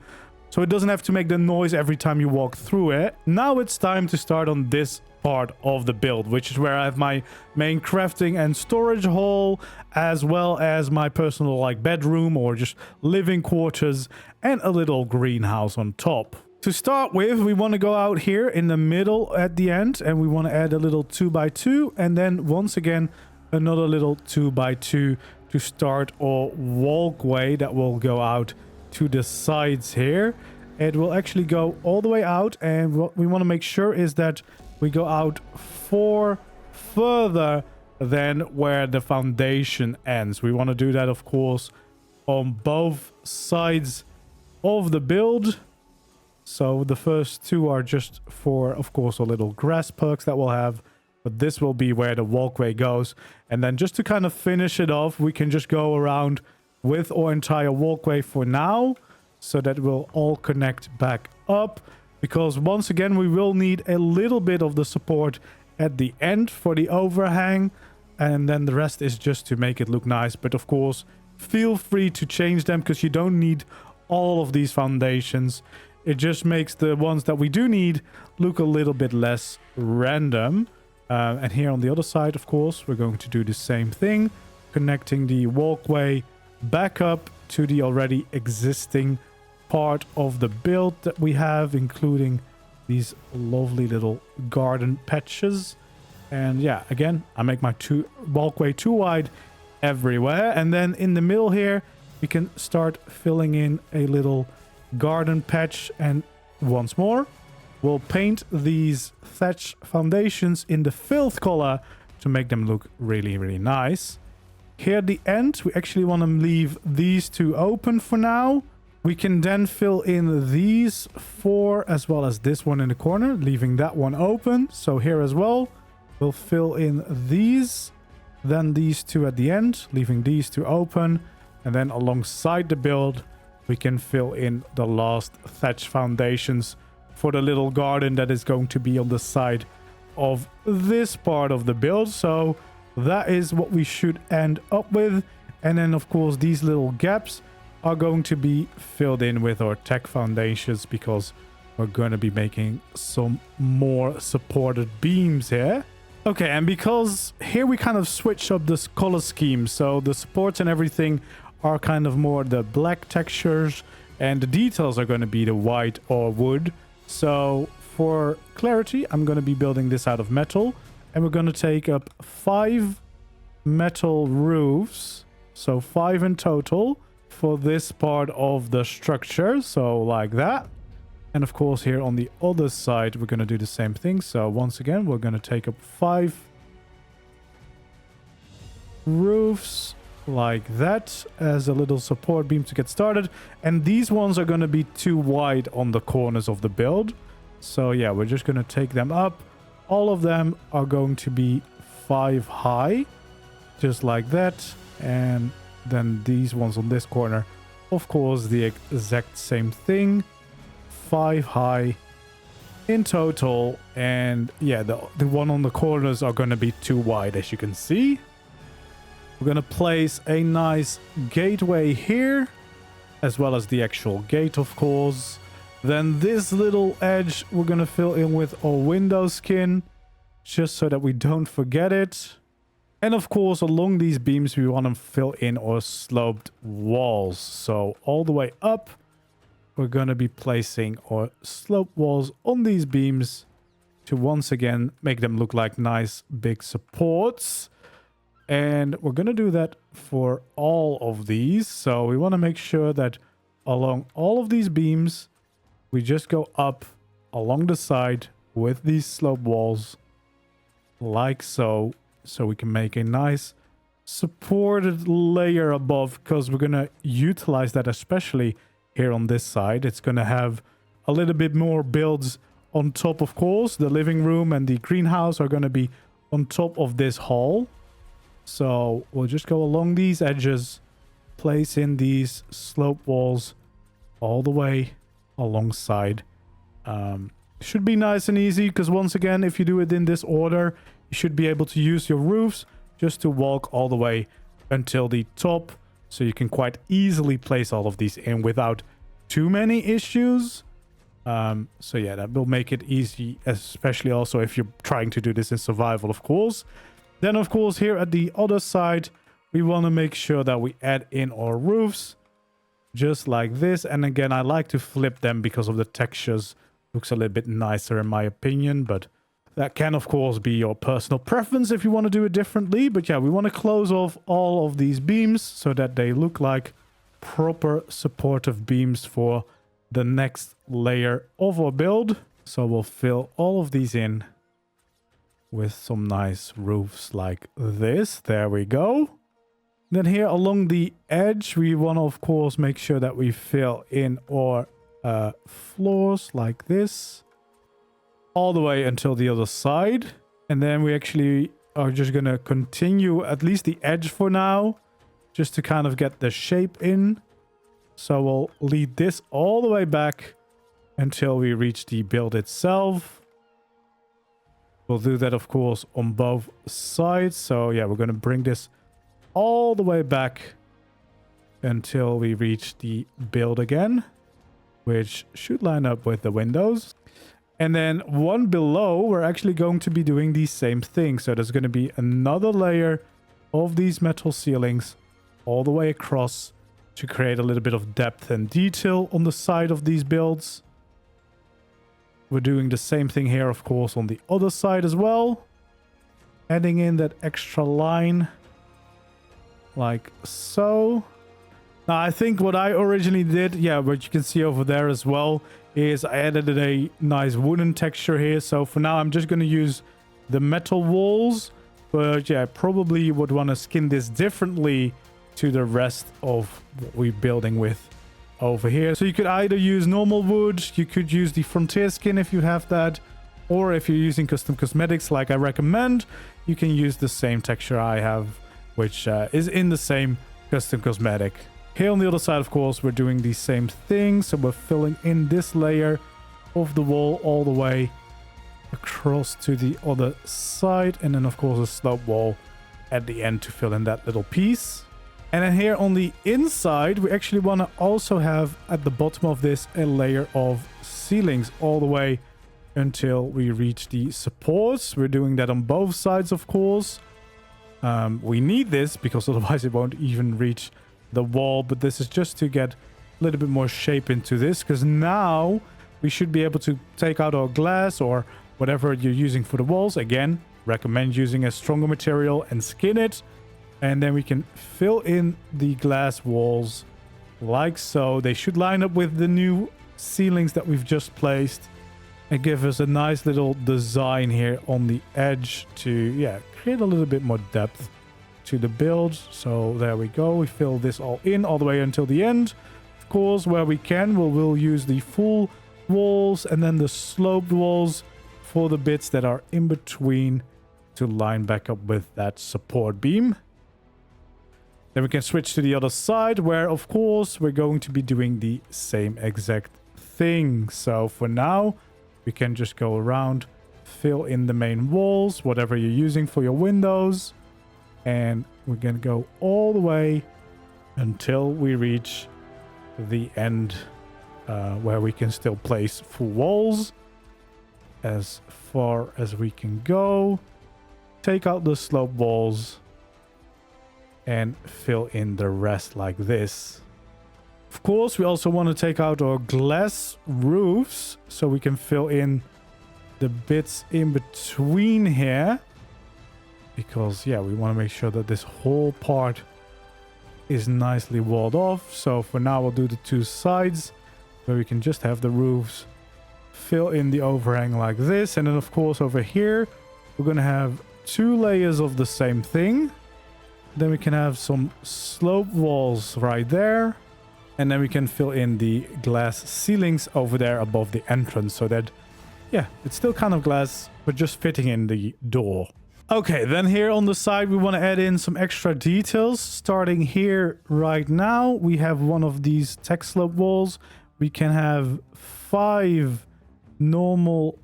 so it doesn't have to make the noise every time you walk through it. Now it's time to start on this part of the build, which is where I have my main crafting and storage hall, as well as my personal like bedroom or just living quarters, and a little greenhouse on top. To start with, we want to go out here in the middle at the end, and we want to add a little 2x2, and then once again another little 2x2 to start our walkway that will go out to the sides here. It will actually go all the way out, and what we want to make sure is that we go out further than where the foundation ends. We want to do that, of course, on both sides of the build. So the first 2 are just for, of course, a little grass perks that we'll have. But this will be where the walkway goes. And then just to kind of finish it off, we can just go around with our entire walkway for now, so that we'll all connect back up. Because once again, we will need a little bit of the support at the end for the overhang. And then the rest is just to make it look nice. But of course, feel free to change them, because you don't need all of these foundations. It just makes the ones that we do need look a little bit less random. And here on the other side, of course, we're going to do the same thing, connecting the walkway back up to the already existing part of the build that we have, including these lovely little garden patches. And yeah, again, I make my walkway too wide everywhere. And then in the middle here, we can start filling in a little garden patch. And once more, we'll paint these thatch foundations in the filth color to make them look really, really nice. Here at the end, we actually want to leave these 2 open for now. We can then fill in these 4 as well as this one in the corner, leaving that one open. So here as well, we'll fill in these, then these 2 at the end, leaving these 2 open. And then alongside the build, we can fill in the last thatch foundations for the little garden that is going to be on the side of this part of the build. So that is what we should end up with. And then of course these little gaps are going to be filled in with our tech foundations, because we're going to be making some more supported beams here. Okay, and because here we kind of switch up this color scheme, so the supports and everything are kind of more the black textures, and the details are going to be the white or wood. So for clarity, I'm going to be building this out of metal, and we're going to take up 5 metal roofs, so 5 in total for this part of the structure, so like that. And of course here on the other side we're going to do the same thing. So once again we're going to take up 5 roofs like that as a little support beam to get started, and these ones are going to be too wide on the corners of the build. So yeah, we're just going to take them up. All of them are going to be 5 high, just like that. And then these ones on this corner, of course, the exact same thing, 5 high in total. And yeah, the one on the corners are going to be too wide, as you can see. We're going to place a nice gateway here, as well as the actual gate, of course. Then this little edge we're going to fill in with our window skin, just so that we don't forget it. And of course, along these beams, we want to fill in our sloped walls. So all the way up, we're going to be placing our slope walls on these beams to once again make them look like nice big supports. And we're going to do that for all of these. So we want to make sure that along all of these beams, we just go up along the side with these slope walls like so. So we can make a nice supported layer above, because we're going to utilize that especially here on this side. It's going to have a little bit more builds on top, of course. The living room and the greenhouse are going to be on top of this hall. So we'll just go along these edges, place in these slope walls all the way alongside. Should be nice and easy, because once again, if you do it in this order, you should be able to use your roofs just to walk all the way until the top. So you can quite easily place all of these in without too many issues. So yeah, that will make it easy, especially also if you're trying to do this in survival, of course. Then, of course, here at the other side, we want to make sure that we add in our roofs just like this. And again, I like to flip them because of the textures. Looks a little bit nicer in my opinion, but that can, of course, be your personal preference if you want to do it differently. But yeah, we want to close off all of these beams so that they look like proper supportive beams for the next layer of our build. So we'll fill all of these in with some nice roofs like this. There we go. Then here along the edge, we want to, of course, make sure that we fill in our floors like this, all the way until the other side. And then we actually are just going to continue at least the edge for now, just to kind of get the shape in. So we'll lead this all the way back until we reach the build itself. We'll do that, of course, on both sides. So yeah, we're going to bring this all the way back until we reach the build again, which should line up with the windows. And then one below, we're actually going to be doing the same thing. So there's going to be another layer of these metal ceilings all the way across to create a little bit of depth and detail on the side of these builds. We're doing the same thing here, of course, on the other side as well. Adding in that extra line like so. Now, I think what I originally did, yeah, what you can see over there as well, is I added a nice wooden texture here. So for now, I'm just going to use the metal walls. But yeah, probably you would want to skin this differently to the rest of what we're building with over here. So you could either use normal wood, you could use the frontier skin if you have that, or if you're using custom cosmetics like I recommend, you can use the same texture I have, which is in the same custom cosmetic. Here on the other side, of course, we're doing the same thing. So we're filling in this layer of the wall all the way across to the other side. And then, of course, a slope wall at the end to fill in that little piece. And then here on the inside, we actually want to also have at the bottom of this a layer of ceilings all the way until we reach the supports. We're doing that on both sides, of course. We need this because otherwise it won't even reach the wall. But this is just to get a little bit more shape into this, because now we should be able to take out our glass or whatever you're using for the walls. Again, recommend using a stronger material and skin it. And then we can fill in the glass walls like so. They should line up with the new ceilings that we've just placed and give us a nice little design here on the edge to, yeah, create a little bit more depth to the build. So there we go. We fill this all in all the way until the end. Of course, where we can, we'll use the full walls and then the sloped walls for the bits that are in between to line back up with that support beam. Then we can switch to the other side where, of course, we're going to be doing the same exact thing. So for now, we can just go around, fill in the main walls, whatever you're using for your windows. And we're going to go all the way until we reach the end where we can still place full walls as far as we can go. Take out the slope walls and fill in the rest like this. Of course, we also want to take out our glass roofs so we can fill in the bits in between here. Because, yeah, we want to make sure that this whole part is nicely walled off. So for now, we'll do the two sides where we can just have the roofs fill in the overhang like this. And then, of course, over here, we're going to have 2 layers of the same thing. Then we can have some slope walls right there. And then we can fill in the glass ceilings over there above the entrance so that, yeah, it's still kind of glass, but just fitting in the door. Okay, then here on the side, we want to add in some extra details. Starting here right now, we have one of these tech slope walls. We can have 5 normal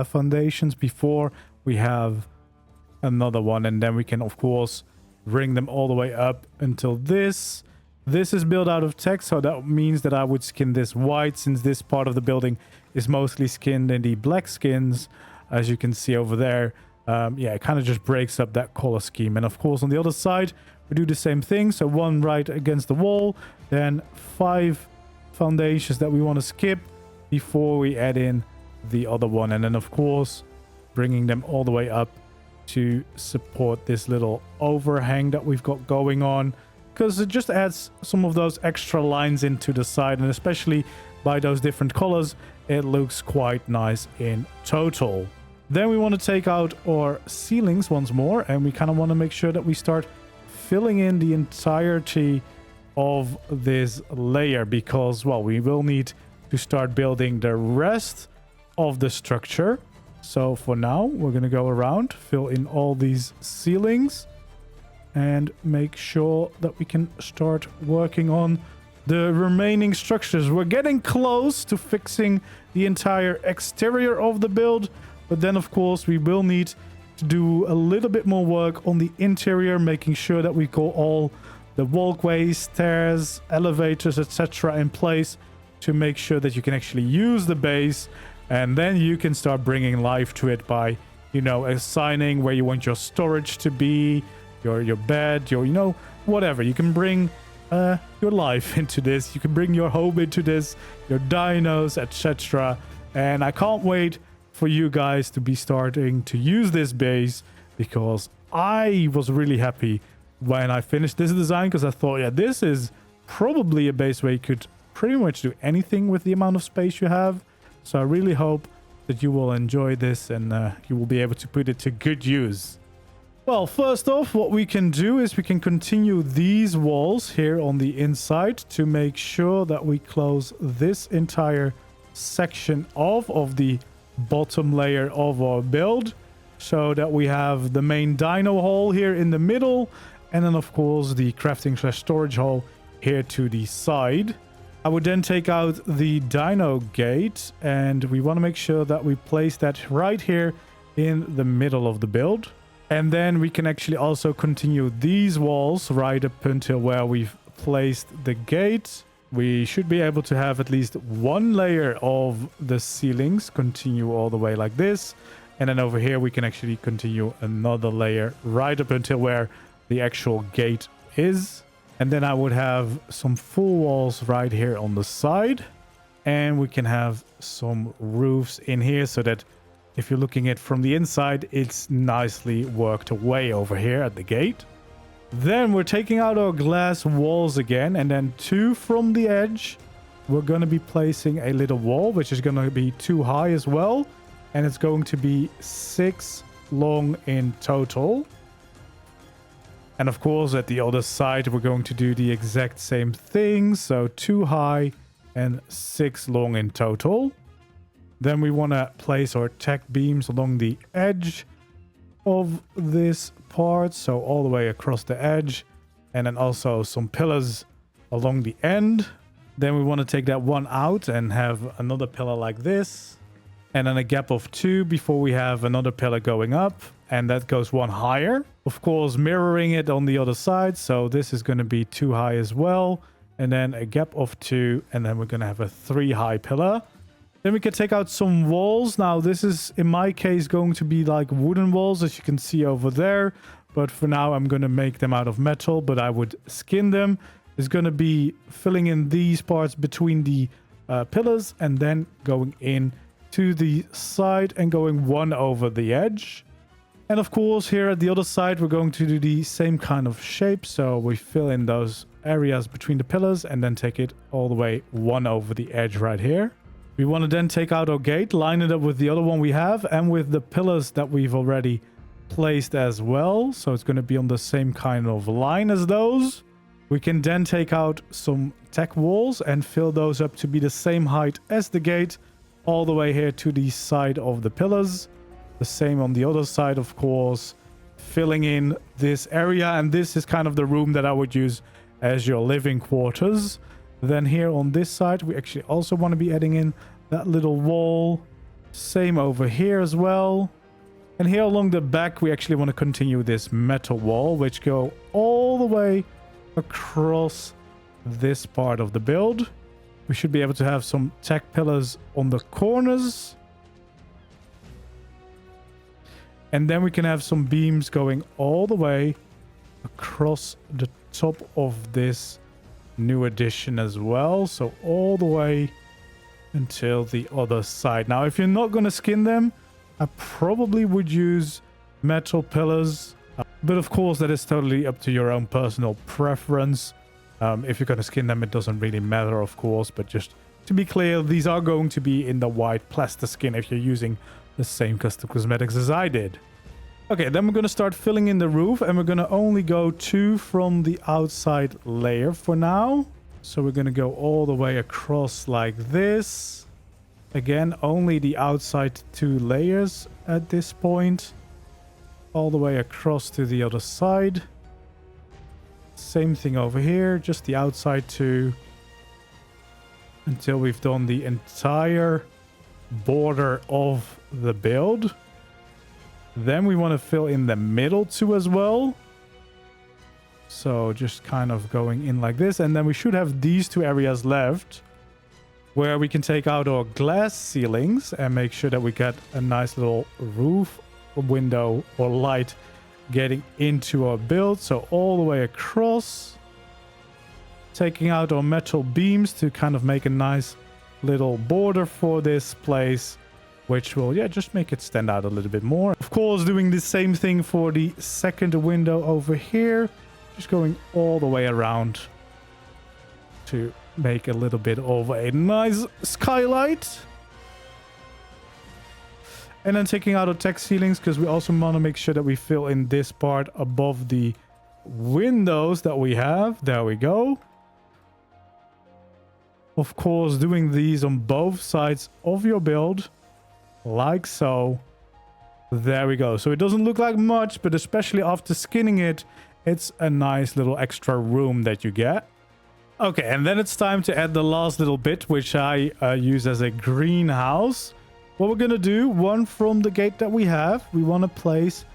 foundations before we have another one. And then we can, of course, bring them all the way up until this. This is built out of tech, so that means that I would skin this white, since this part of the building is mostly skinned in the black skins, as you can see over there. Yeah, it kind of just breaks up that color scheme. And of course, on the other side, we do the same thing. So 1 right against the wall, then 5 foundations that we want to skip before we add in the other one. And then, of course, bringing them all the way up to support this little overhang that we've got going on, because it just adds some of those extra lines into the side, and especially by those different colors, it looks quite nice in total. Then we want to take out our ceilings once more, and we kind of want to make sure that we start filling in the entirety of this layer, because, well, we will need to start building the rest of the structure. So for now, we're going to go around, fill in all these ceilings, and make sure that we can start working on the remaining structures. We're getting close to fixing the entire exterior of the build, but then, of course, we will need to do a little bit more work on the interior, making sure that we got all the walkways, stairs, elevators, etc. in place to make sure that you can actually use the base. And then you can start bringing life to it by, you know, assigning where you want your storage to be, your bed, your, you know, whatever. You can bring your life into this. You can bring your home into this, your dinos, etc. And I can't wait for you guys to be starting to use this base, because I was really happy when I finished this design, because I thought, yeah, this is probably a base where you could pretty much do anything with the amount of space you have. So I really hope that you will enjoy this and you will be able to put it to good use. Well, first off, what we can do is we can continue these walls here on the inside to make sure that we close this entire section off of the bottom layer of our build, so that we have the main dino hole here in the middle, and then, of course, the crafting/storage hole here to the side. I would then take out the dino gate, and we want to make sure that we place that right here in the middle of the build. And then we can actually also continue these walls right up until where we've placed the gate. We should be able to have at least one layer of the ceilings continue all the way like this. And then over here, we can actually continue another layer right up until where the actual gate is. And then I would have some full walls right here on the side. And we can have some roofs in here so that if you're looking at it from the inside, it's nicely worked away over here at the gate. Then we're taking out our glass walls again, and then 2 from the edge. We're going to be placing a little wall, which is going to be 2 high as well. And it's going to be 6 long in total. And of course, at the other side, we're going to do the exact same thing. So 2 high and 6 long in total. Then we want to place our tech beams along the edge of this part, so all the way across the edge, and then also some pillars along the end. Then we want to take that one out and have another pillar like this, and then a gap of 2 before we have another pillar going up, and that goes 1 higher, of course mirroring it on the other side. So this is going to be 2 high as well, and then a gap of 2, and then we're going to have a 3 high pillar. Then we can take out some walls. Now, this is, in my case, going to be like wooden walls, as you can see over there. But for now, I'm going to make them out of metal, but I would skin them. It's going to be filling in these parts between the pillars and then going in to the side and going 1 over the edge. And of course, here at the other side, we're going to do the same kind of shape. So we fill in those areas between the pillars and then take it all the way 1 over the edge right here. We want to then take out our gate, line it up with the other one we have and with the pillars that we've already placed as well. So it's going to be on the same kind of line as those. We can then take out some tech walls and fill those up to be the same height as the gate all the way here to the side of the pillars. The same on the other side, of course, filling in this area. And this is kind of the room that I would use as your living quarters. Then here on this side, we actually also want to be adding in that little wall. Same over here as well. And here along the back, we actually want to continue this metal wall, which go all the way across this part of the build. We should be able to have some tech pillars on the corners. And then we can have some beams going all the way across the top of this new addition as well, so all the way until the other side. Now, if you're not going to skin them, I probably would use metal pillars, but of course that is totally up to your own personal preference. If you're going to skin them, it doesn't really matter, of course, but just to be clear, these are going to be in the white plastiskin if you're using the same custom cosmetics as I did. Okay, then we're going to start filling in the roof, and we're going to only go 2 from the outside layer for now. So we're going to go all the way across like this. Again, only the outside 2 layers at this point. All the way across to the other side. Same thing over here, just the outside 2. Until we've done the entire border of the build. Then we want to fill in the middle 2 as well. So just kind of going in like this. And then we should have these 2 areas left where we can take out our glass ceilings and make sure that we get a nice little roof window or light getting into our build. So all the way across. Taking out our metal beams to kind of make a nice little border for this place, which will, just make it stand out a little bit more. Of course, doing the same thing for the second window over here. Just going all the way around to make a little bit of a nice skylight. And then taking out our tech ceilings, because we also want to make sure that we fill in this part above the windows that we have. There we go. Of course, doing these on both sides of your build. Like so. There we go. So it doesn't look like much, but especially after skinning it, it's a nice little extra room that you get. Okay, and then it's time to add the last little bit, which I use as a greenhouse. What we're going to do, one from the gate that we have, we want to place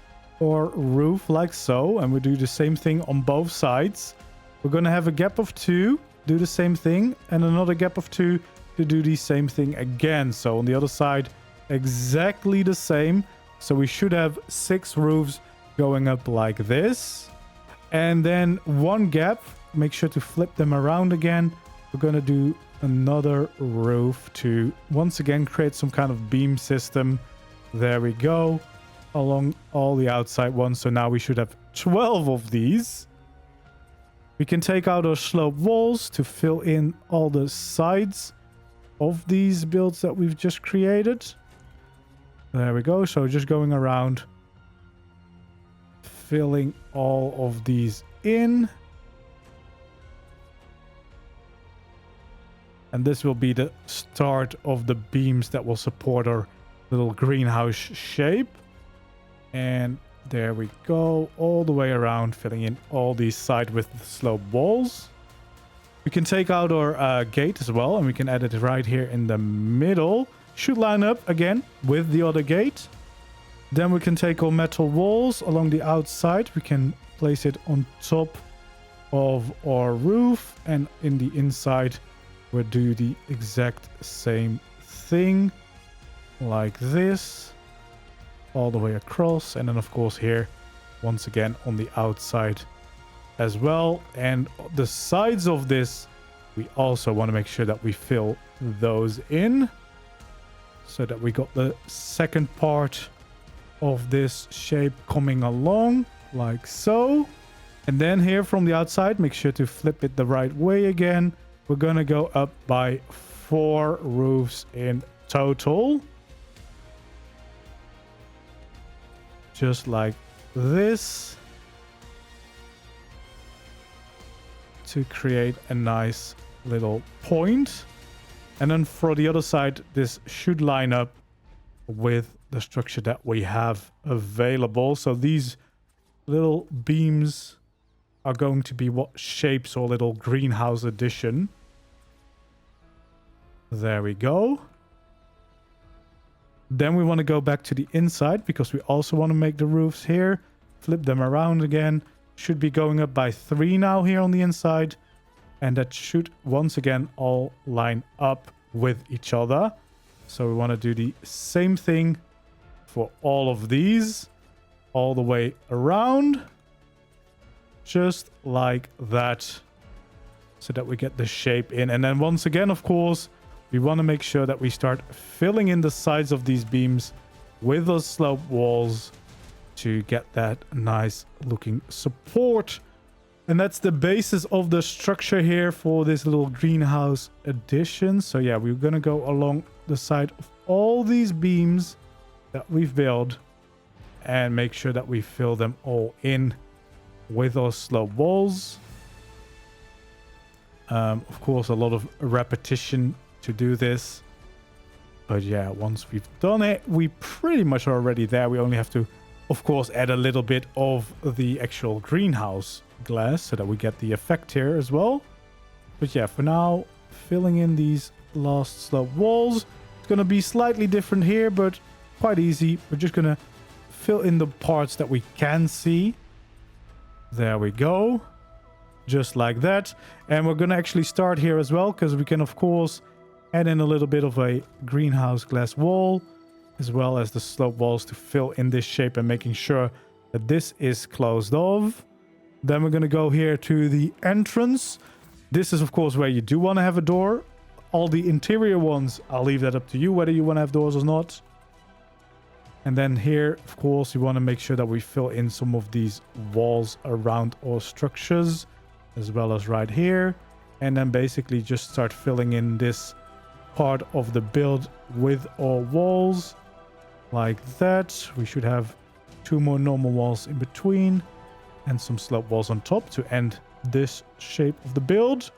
our roof like so, and we do the same thing on both sides. We're going to have a gap of 2, do the same thing, and another gap of 2 to do the same thing again. So on the other side, exactly the same. So we should have 6 roofs going up like this. And then 1 gap, make sure to flip them around again. We're going to do another roof to once again create some kind of beam system. There we go, along all the outside ones. So now we should have 12 of these. We can take out our slope walls to fill in all the sides of these builds that we've just created. There we go. So just going around, filling all of these in. And this will be the start of the beams that will support our little greenhouse shape. And there we go, all the way around, filling in all these side with the slope walls. We can take out our gate as well, and we can add it right here in the middle. Should line up again with the other gate. Then we can take our metal walls along the outside. We can place it on top of our roof, and in the inside we'll do the exact same thing like this all the way across. And then of course here once again on the outside as well. And the sides of this, we also want to make sure that we fill those in so that we got the second part of this shape coming along like so. And then here from the outside, make sure to flip it the right way again. We're gonna go up by 4 roofs in total, just like this, to create a nice little point. And then for the other side, this should line up with the structure that we have available. So these little beams are going to be what shapes our little greenhouse addition. There we go. Then we want to go back to the inside because we also want to make the roofs here. Flip them around again. Should be going up by 3 now here on the inside. And that should once again all line up with each other. So we want to do the same thing for all of these all the way around. Just like that. So that we get the shape in. And then once again, of course, we want to make sure that we start filling in the sides of these beams with those slope walls to get that nice looking support. And that's the basis of the structure here for this little greenhouse addition. So yeah, we're going to go along the side of all these beams that we've built and make sure that we fill them all in with those slope walls. Of course, a lot of repetition to do this, but yeah, once we've done it, we pretty much are already there. We only have to, of course, add a little bit of the actual greenhouse glass so that we get the effect here as well. But yeah, for now, filling in these last slope walls. It's going to be slightly different here, but quite easy. We're just going to fill in the parts that we can see. There we go. Just like that. And we're going to actually start here as well, because we can, of course, add in a little bit of a greenhouse glass wall, as well as the slope walls to fill in this shape and making sure that this is closed off. Then we're going to go here to the entrance. This is, of course, where you do want to have a door. All the interior ones, I'll leave that up to you, whether you want to have doors or not. And then here, of course, you want to make sure that we fill in some of these walls around our structures, as well as right here. And then basically just start filling in this part of the build with our walls, like that. We should have 2 more normal walls in between and some slope walls on top to end this shape of the build.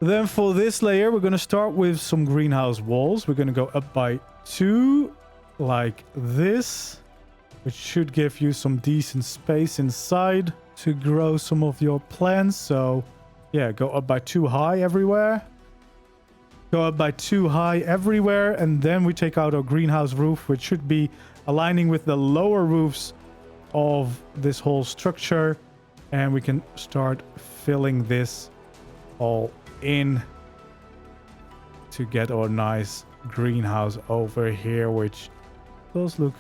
Then for this layer, we're going to start with some greenhouse walls. We're going to go up by 2, like this, which should give you some decent space inside to grow some of your plants. So yeah, go up by 2 high everywhere. Go up by 2 high everywhere. And then we take out our greenhouse roof, which should be aligning with the lower roofs of this whole structure, and we can start filling this all in to get our nice greenhouse over here, which does look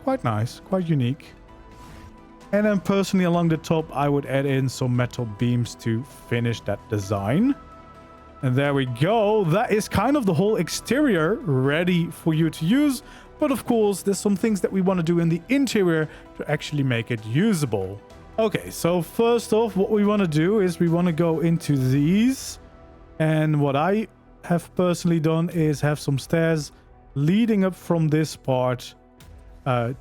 quite nice, quite unique. And then personally along the top, I would add in some metal beams to finish that design. And there we go. That is kind of the whole exterior ready for you to use. But of course, there's some things that we want to do in the interior to actually make it usable. Okay, so first off, what we want to do is we want to go into these. And what I have personally done is have some stairs leading up from this part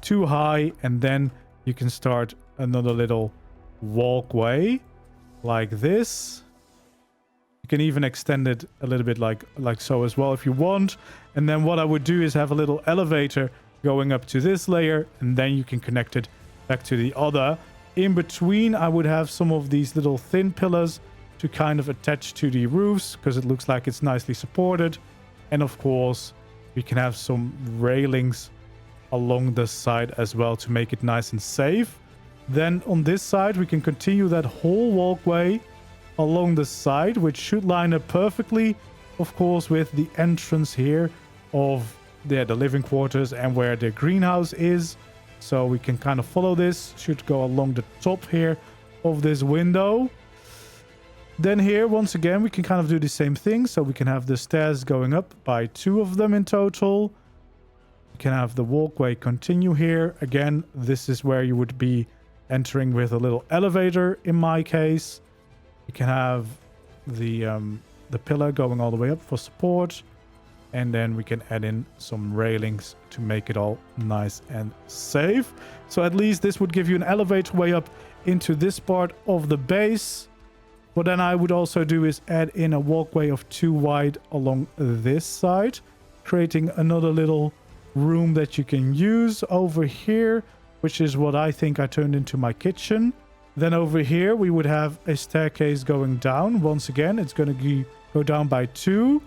too high, and then you can start another little walkway like this. You can even extend it a little bit like so as well if you want. And then what I would do is have a little elevator going up to this layer, and then you can connect it back to the other. In between, I would have some of these little thin pillars to kind of attach to the roofs, because it looks like it's nicely supported. And of course, we can have some railings along the side as well to make it nice and safe. Then on this side, we can continue that whole walkway along the side, which should line up perfectly, of course, with the entrance here of the living quarters and where the greenhouse is. So we can kind of follow this. Should go along the top here of this window. Then here, once again, we can kind of do the same thing. So we can have the stairs going up by 2 of them in total. We can have the walkway continue here. Again, this is where you would be entering with a little elevator in my case. You can have the pillar going all the way up for support. And then we can add in some railings to make it all nice and safe. So at least this would give you an elevator way up into this part of the base. What then I would also do is add in a walkway of 2 wide along this side, creating another little room that you can use over here, which is what I think I turned into my kitchen. Then over here, we would have a staircase going down. Once again, it's going to go down by 2.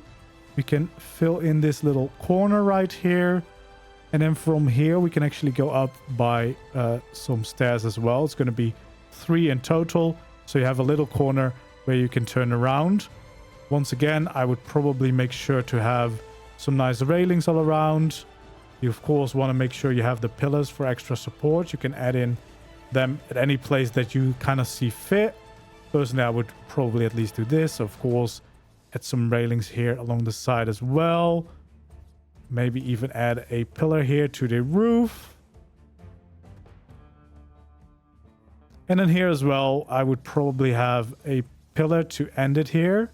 We can fill in this little corner right here. And then from here, we can actually go up by some stairs as well. It's going to be 3 in total. So you have a little corner where you can turn around. Once again, I would probably make sure to have some nice railings all around. You, of course, want to make sure you have the pillars for extra support. You can add in them at any place that you kind of see fit. Personally, I would probably at least do this. Of course, add some railings here along the side as well. Maybe even add a pillar here to the roof. And then here as well, I would probably have a pillar to end it here.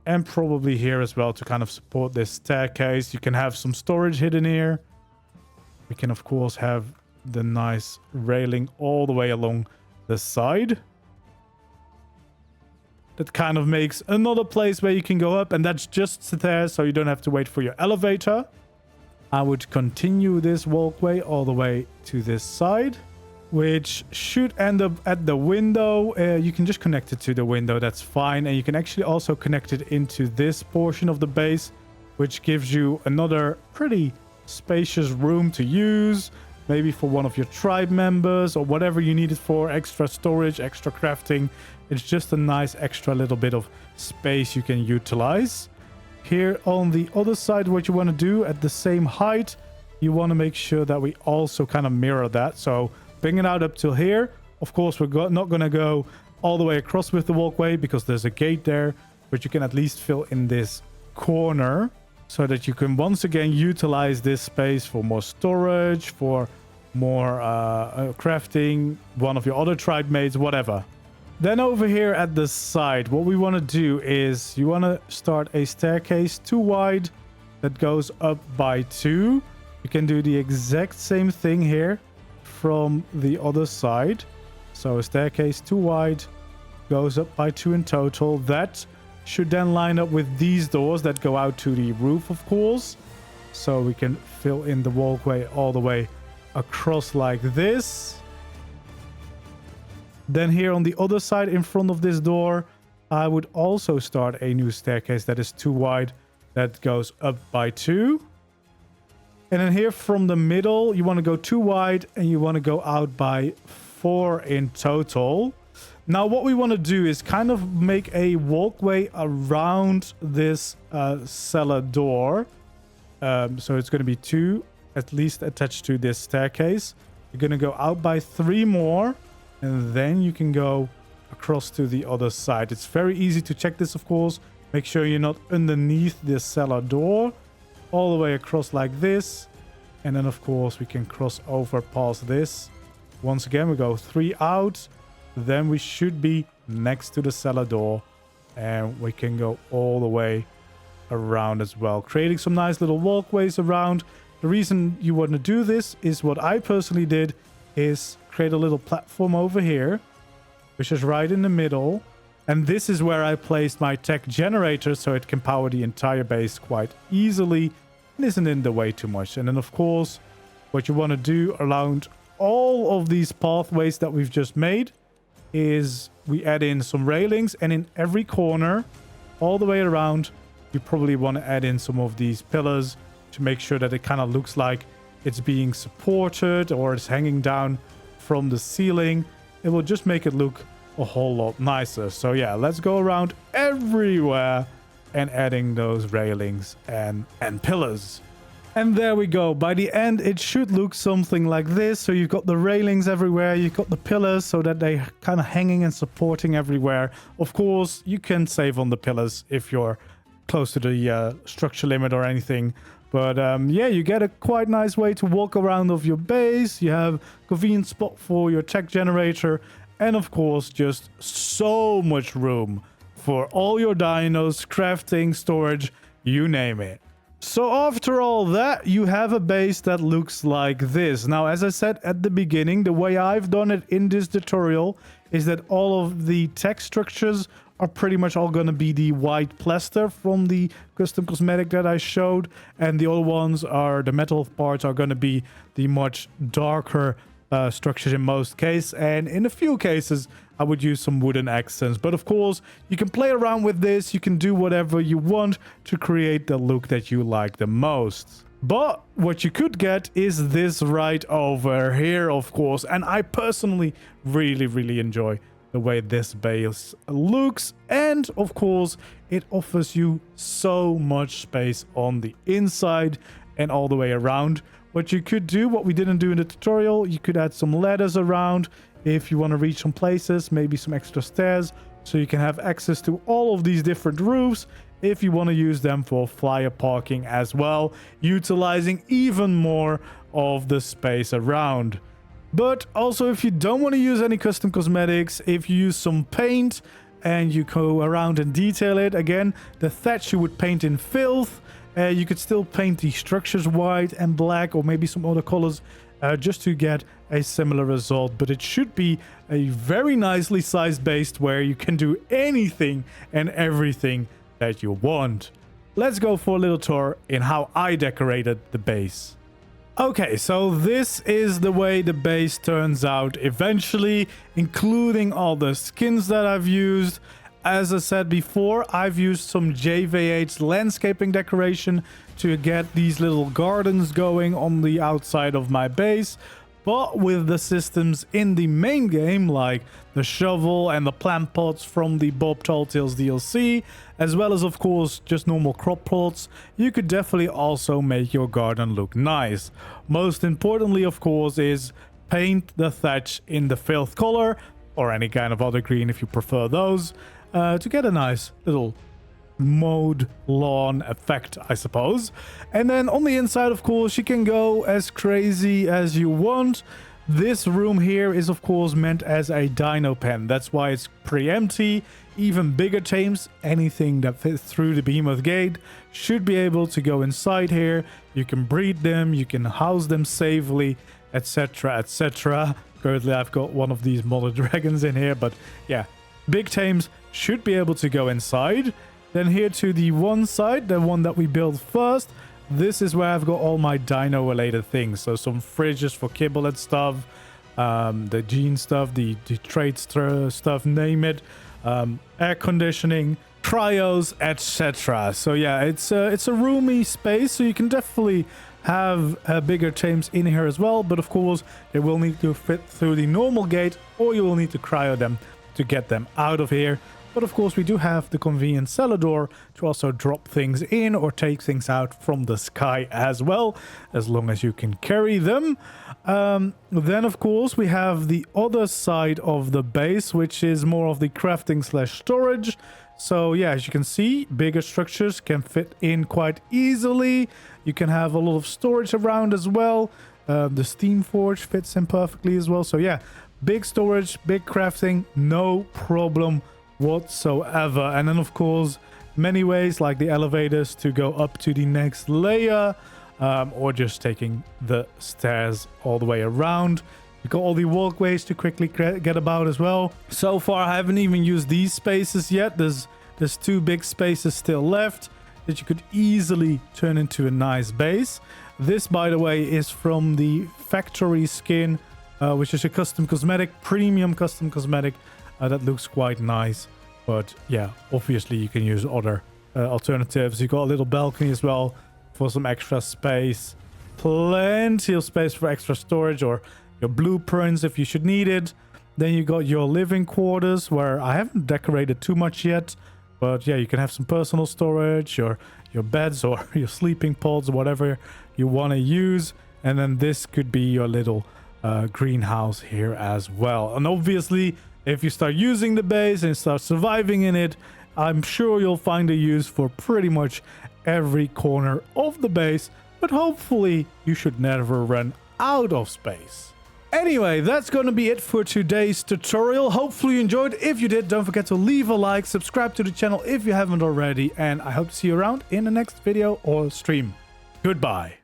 And probably here as well to kind of support this staircase. You can have some storage hidden here. We can, of course, have the nice railing all the way along the side. That kind of makes another place where you can go up, and that's just there, so you don't have to wait for your elevator. I would continue this walkway all the way to this side, which should end up at the window. You can just connect it to the window, that's fine. And you can actually also connect it into this portion of the base, which gives you another pretty spacious room to use. Maybe for one of your tribe members or whatever you need it for. Extra storage, extra crafting. It's just a nice extra little bit of space you can utilize. Here on the other side, what you want to do at the same height, you want to make sure that we also kind of mirror that. So bring it out up till here. Of course, we're not going to go all the way across with the walkway because there's a gate there. But you can at least fill in this corner, so that you can once again utilize this space for more storage, for more crafting, one of your other tribe mates, whatever. Then over here at the side, what we want to do is you want to start a staircase 2 wide that goes up by 2. You can do the exact same thing here from the other side. So a staircase 2 wide goes up by 2 in total. That should then line up with these doors that go out to the roof, of course. So we can fill in the walkway all the way across like this. Then here on the other side in front of this door, I would also start a new staircase that is 2 wide that goes up by 2. And then here from the middle, you want to go 2 wide and you want to go out by 4 in total. Now, what we want to do is kind of make a walkway around this cellar door. So it's going to be 2 at least attached to this staircase. You're going to go out by 3 more, and then you can go across to the other side. It's very easy to check this, of course. Make sure you're not underneath this cellar door. All the way across like this. And then, of course, we can cross over past this. Once again, we go 3 out. Then we should be next to the cellar door. And we can go all the way around as well, creating some nice little walkways around. The reason you want to do this is what I personally did, is create a little platform over here, which is right in the middle. And this is where I placed my tech generator, so it can power the entire base quite easily and isn't in the way too much. And then, of course, what you want to do around all of these pathways that we've just made is we add in some railings, and in every corner all the way around, you probably want to add in some of these pillars to make sure that it kind of looks like it's being supported or it's hanging down from the ceiling. It will just make it look a whole lot nicer. So yeah, let's go around everywhere and adding those railings and pillars. And there we go. By the end, it should look something like this. So you've got the railings everywhere, you've got the pillars so that they're kind of hanging and supporting everywhere. Of course, you can save on the pillars if you're close to the structure limit or anything. But yeah, you get a quite nice way to walk around of your base. You have a convenient spot for your tech generator. And of course, just so much room for all your dinos, crafting, storage, you name it. So after all that, you have a base that looks like this. Now, as I said at the beginning, the way I've done it in this tutorial is that all of the tech structures are pretty much all going to be the white plaster from the custom cosmetic that I showed. And the other ones are, the metal parts are going to be the much darker structures in most cases, and in a few cases I would use some wooden accents. But of course, you can play around with this, you can do whatever you want to create the look that you like the most. But what you could get is this right over here, of course, and I personally really enjoy the way this base looks, and of course it offers you so much space on the inside and all the way around. What you could do, what we didn't do in the tutorial, you could add some ladders around if you want to reach some places, maybe some extra stairs, so you can have access to all of these different roofs if you want to use them for flyer parking as well, utilizing even more of the space around. But also, if you don't want to use any custom cosmetics, if you use some paint and you go around and detail it, again, the thatch you would paint in filth. You could still paint the structures white and black, or maybe some other colors, just to get a similar result. But it should be a very nicely sized base where you can do anything and everything that you want. Let's go for a little tour in how I decorated the base. Okay, so this is the way the base turns out eventually, including all the skins that I've used. As I said before, I've used some JVH landscaping decoration to get these little gardens going on the outside of my base. But with the systems in the main game, like the shovel and the plant pots from the Bob Talltales DLC, as well as, of course, just normal crop plots, you could definitely also make your garden look nice. Most importantly, of course, is paint the thatch in the filth color, or any kind of other green if you prefer those, to get a nice little mowed lawn effect, I suppose. And then on the inside, of course, you can go as crazy as you want. This room here is, of course, meant as a dino pen. That's why it's pretty empty. Even bigger tames, anything that fits through the Behemoth gate, should be able to go inside here. You can breed them, you can house them safely, etc, etc. Currently, I've got one of these modern dragons in here, but yeah, big tames should be able to go inside. Then here to the one side, the one that we built first, this is where I've got all my dino related things. So some fridges for kibble and stuff, the gene stuff, the trade stuff, name it, air conditioning, cryos, etc. So yeah, it's a roomy space, so you can definitely have bigger tames in here as well, but of course they will need to fit through the normal gate, or you will need to cryo them to get them out of here. But of course we do have the convenient cellar door to also drop things in or take things out from the sky as well, as long as you can carry them. Then of course we have the other side of the base, which is more of the crafting slash storage. So yeah, as you can see, bigger structures can fit in quite easily. You can have a lot of storage around as well. The steam forge fits in perfectly as well. So yeah, big storage, big crafting, no problem whatsoever. And then of course many ways, like the elevators to go up to the next layer, or just taking the stairs all the way around. You got all the walkways to quickly get about as well. So far I haven't even used these spaces yet. There's 2 big spaces still left that you could easily turn into a nice base. This, by the way, is from the factory skin, which is a custom cosmetic, premium custom cosmetic. That looks quite nice. But yeah, obviously you can use other alternatives. You got a little balcony as well for some extra space. Plenty of space for extra storage or your blueprints if you should need it. Then you got your living quarters, where I haven't decorated too much yet. But yeah, you can have some personal storage, your beds or your sleeping pods, whatever you want to use. And then this could be your little greenhouse here as well. And obviously, if you start using the base and start surviving in it, I'm sure you'll find a use for pretty much every corner of the base. But hopefully, you should never run out of space. Anyway, that's going to be it for today's tutorial. Hopefully you enjoyed. If you did, don't forget to leave a like, subscribe to the channel if you haven't already, and I hope to see you around in the next video or stream. Goodbye.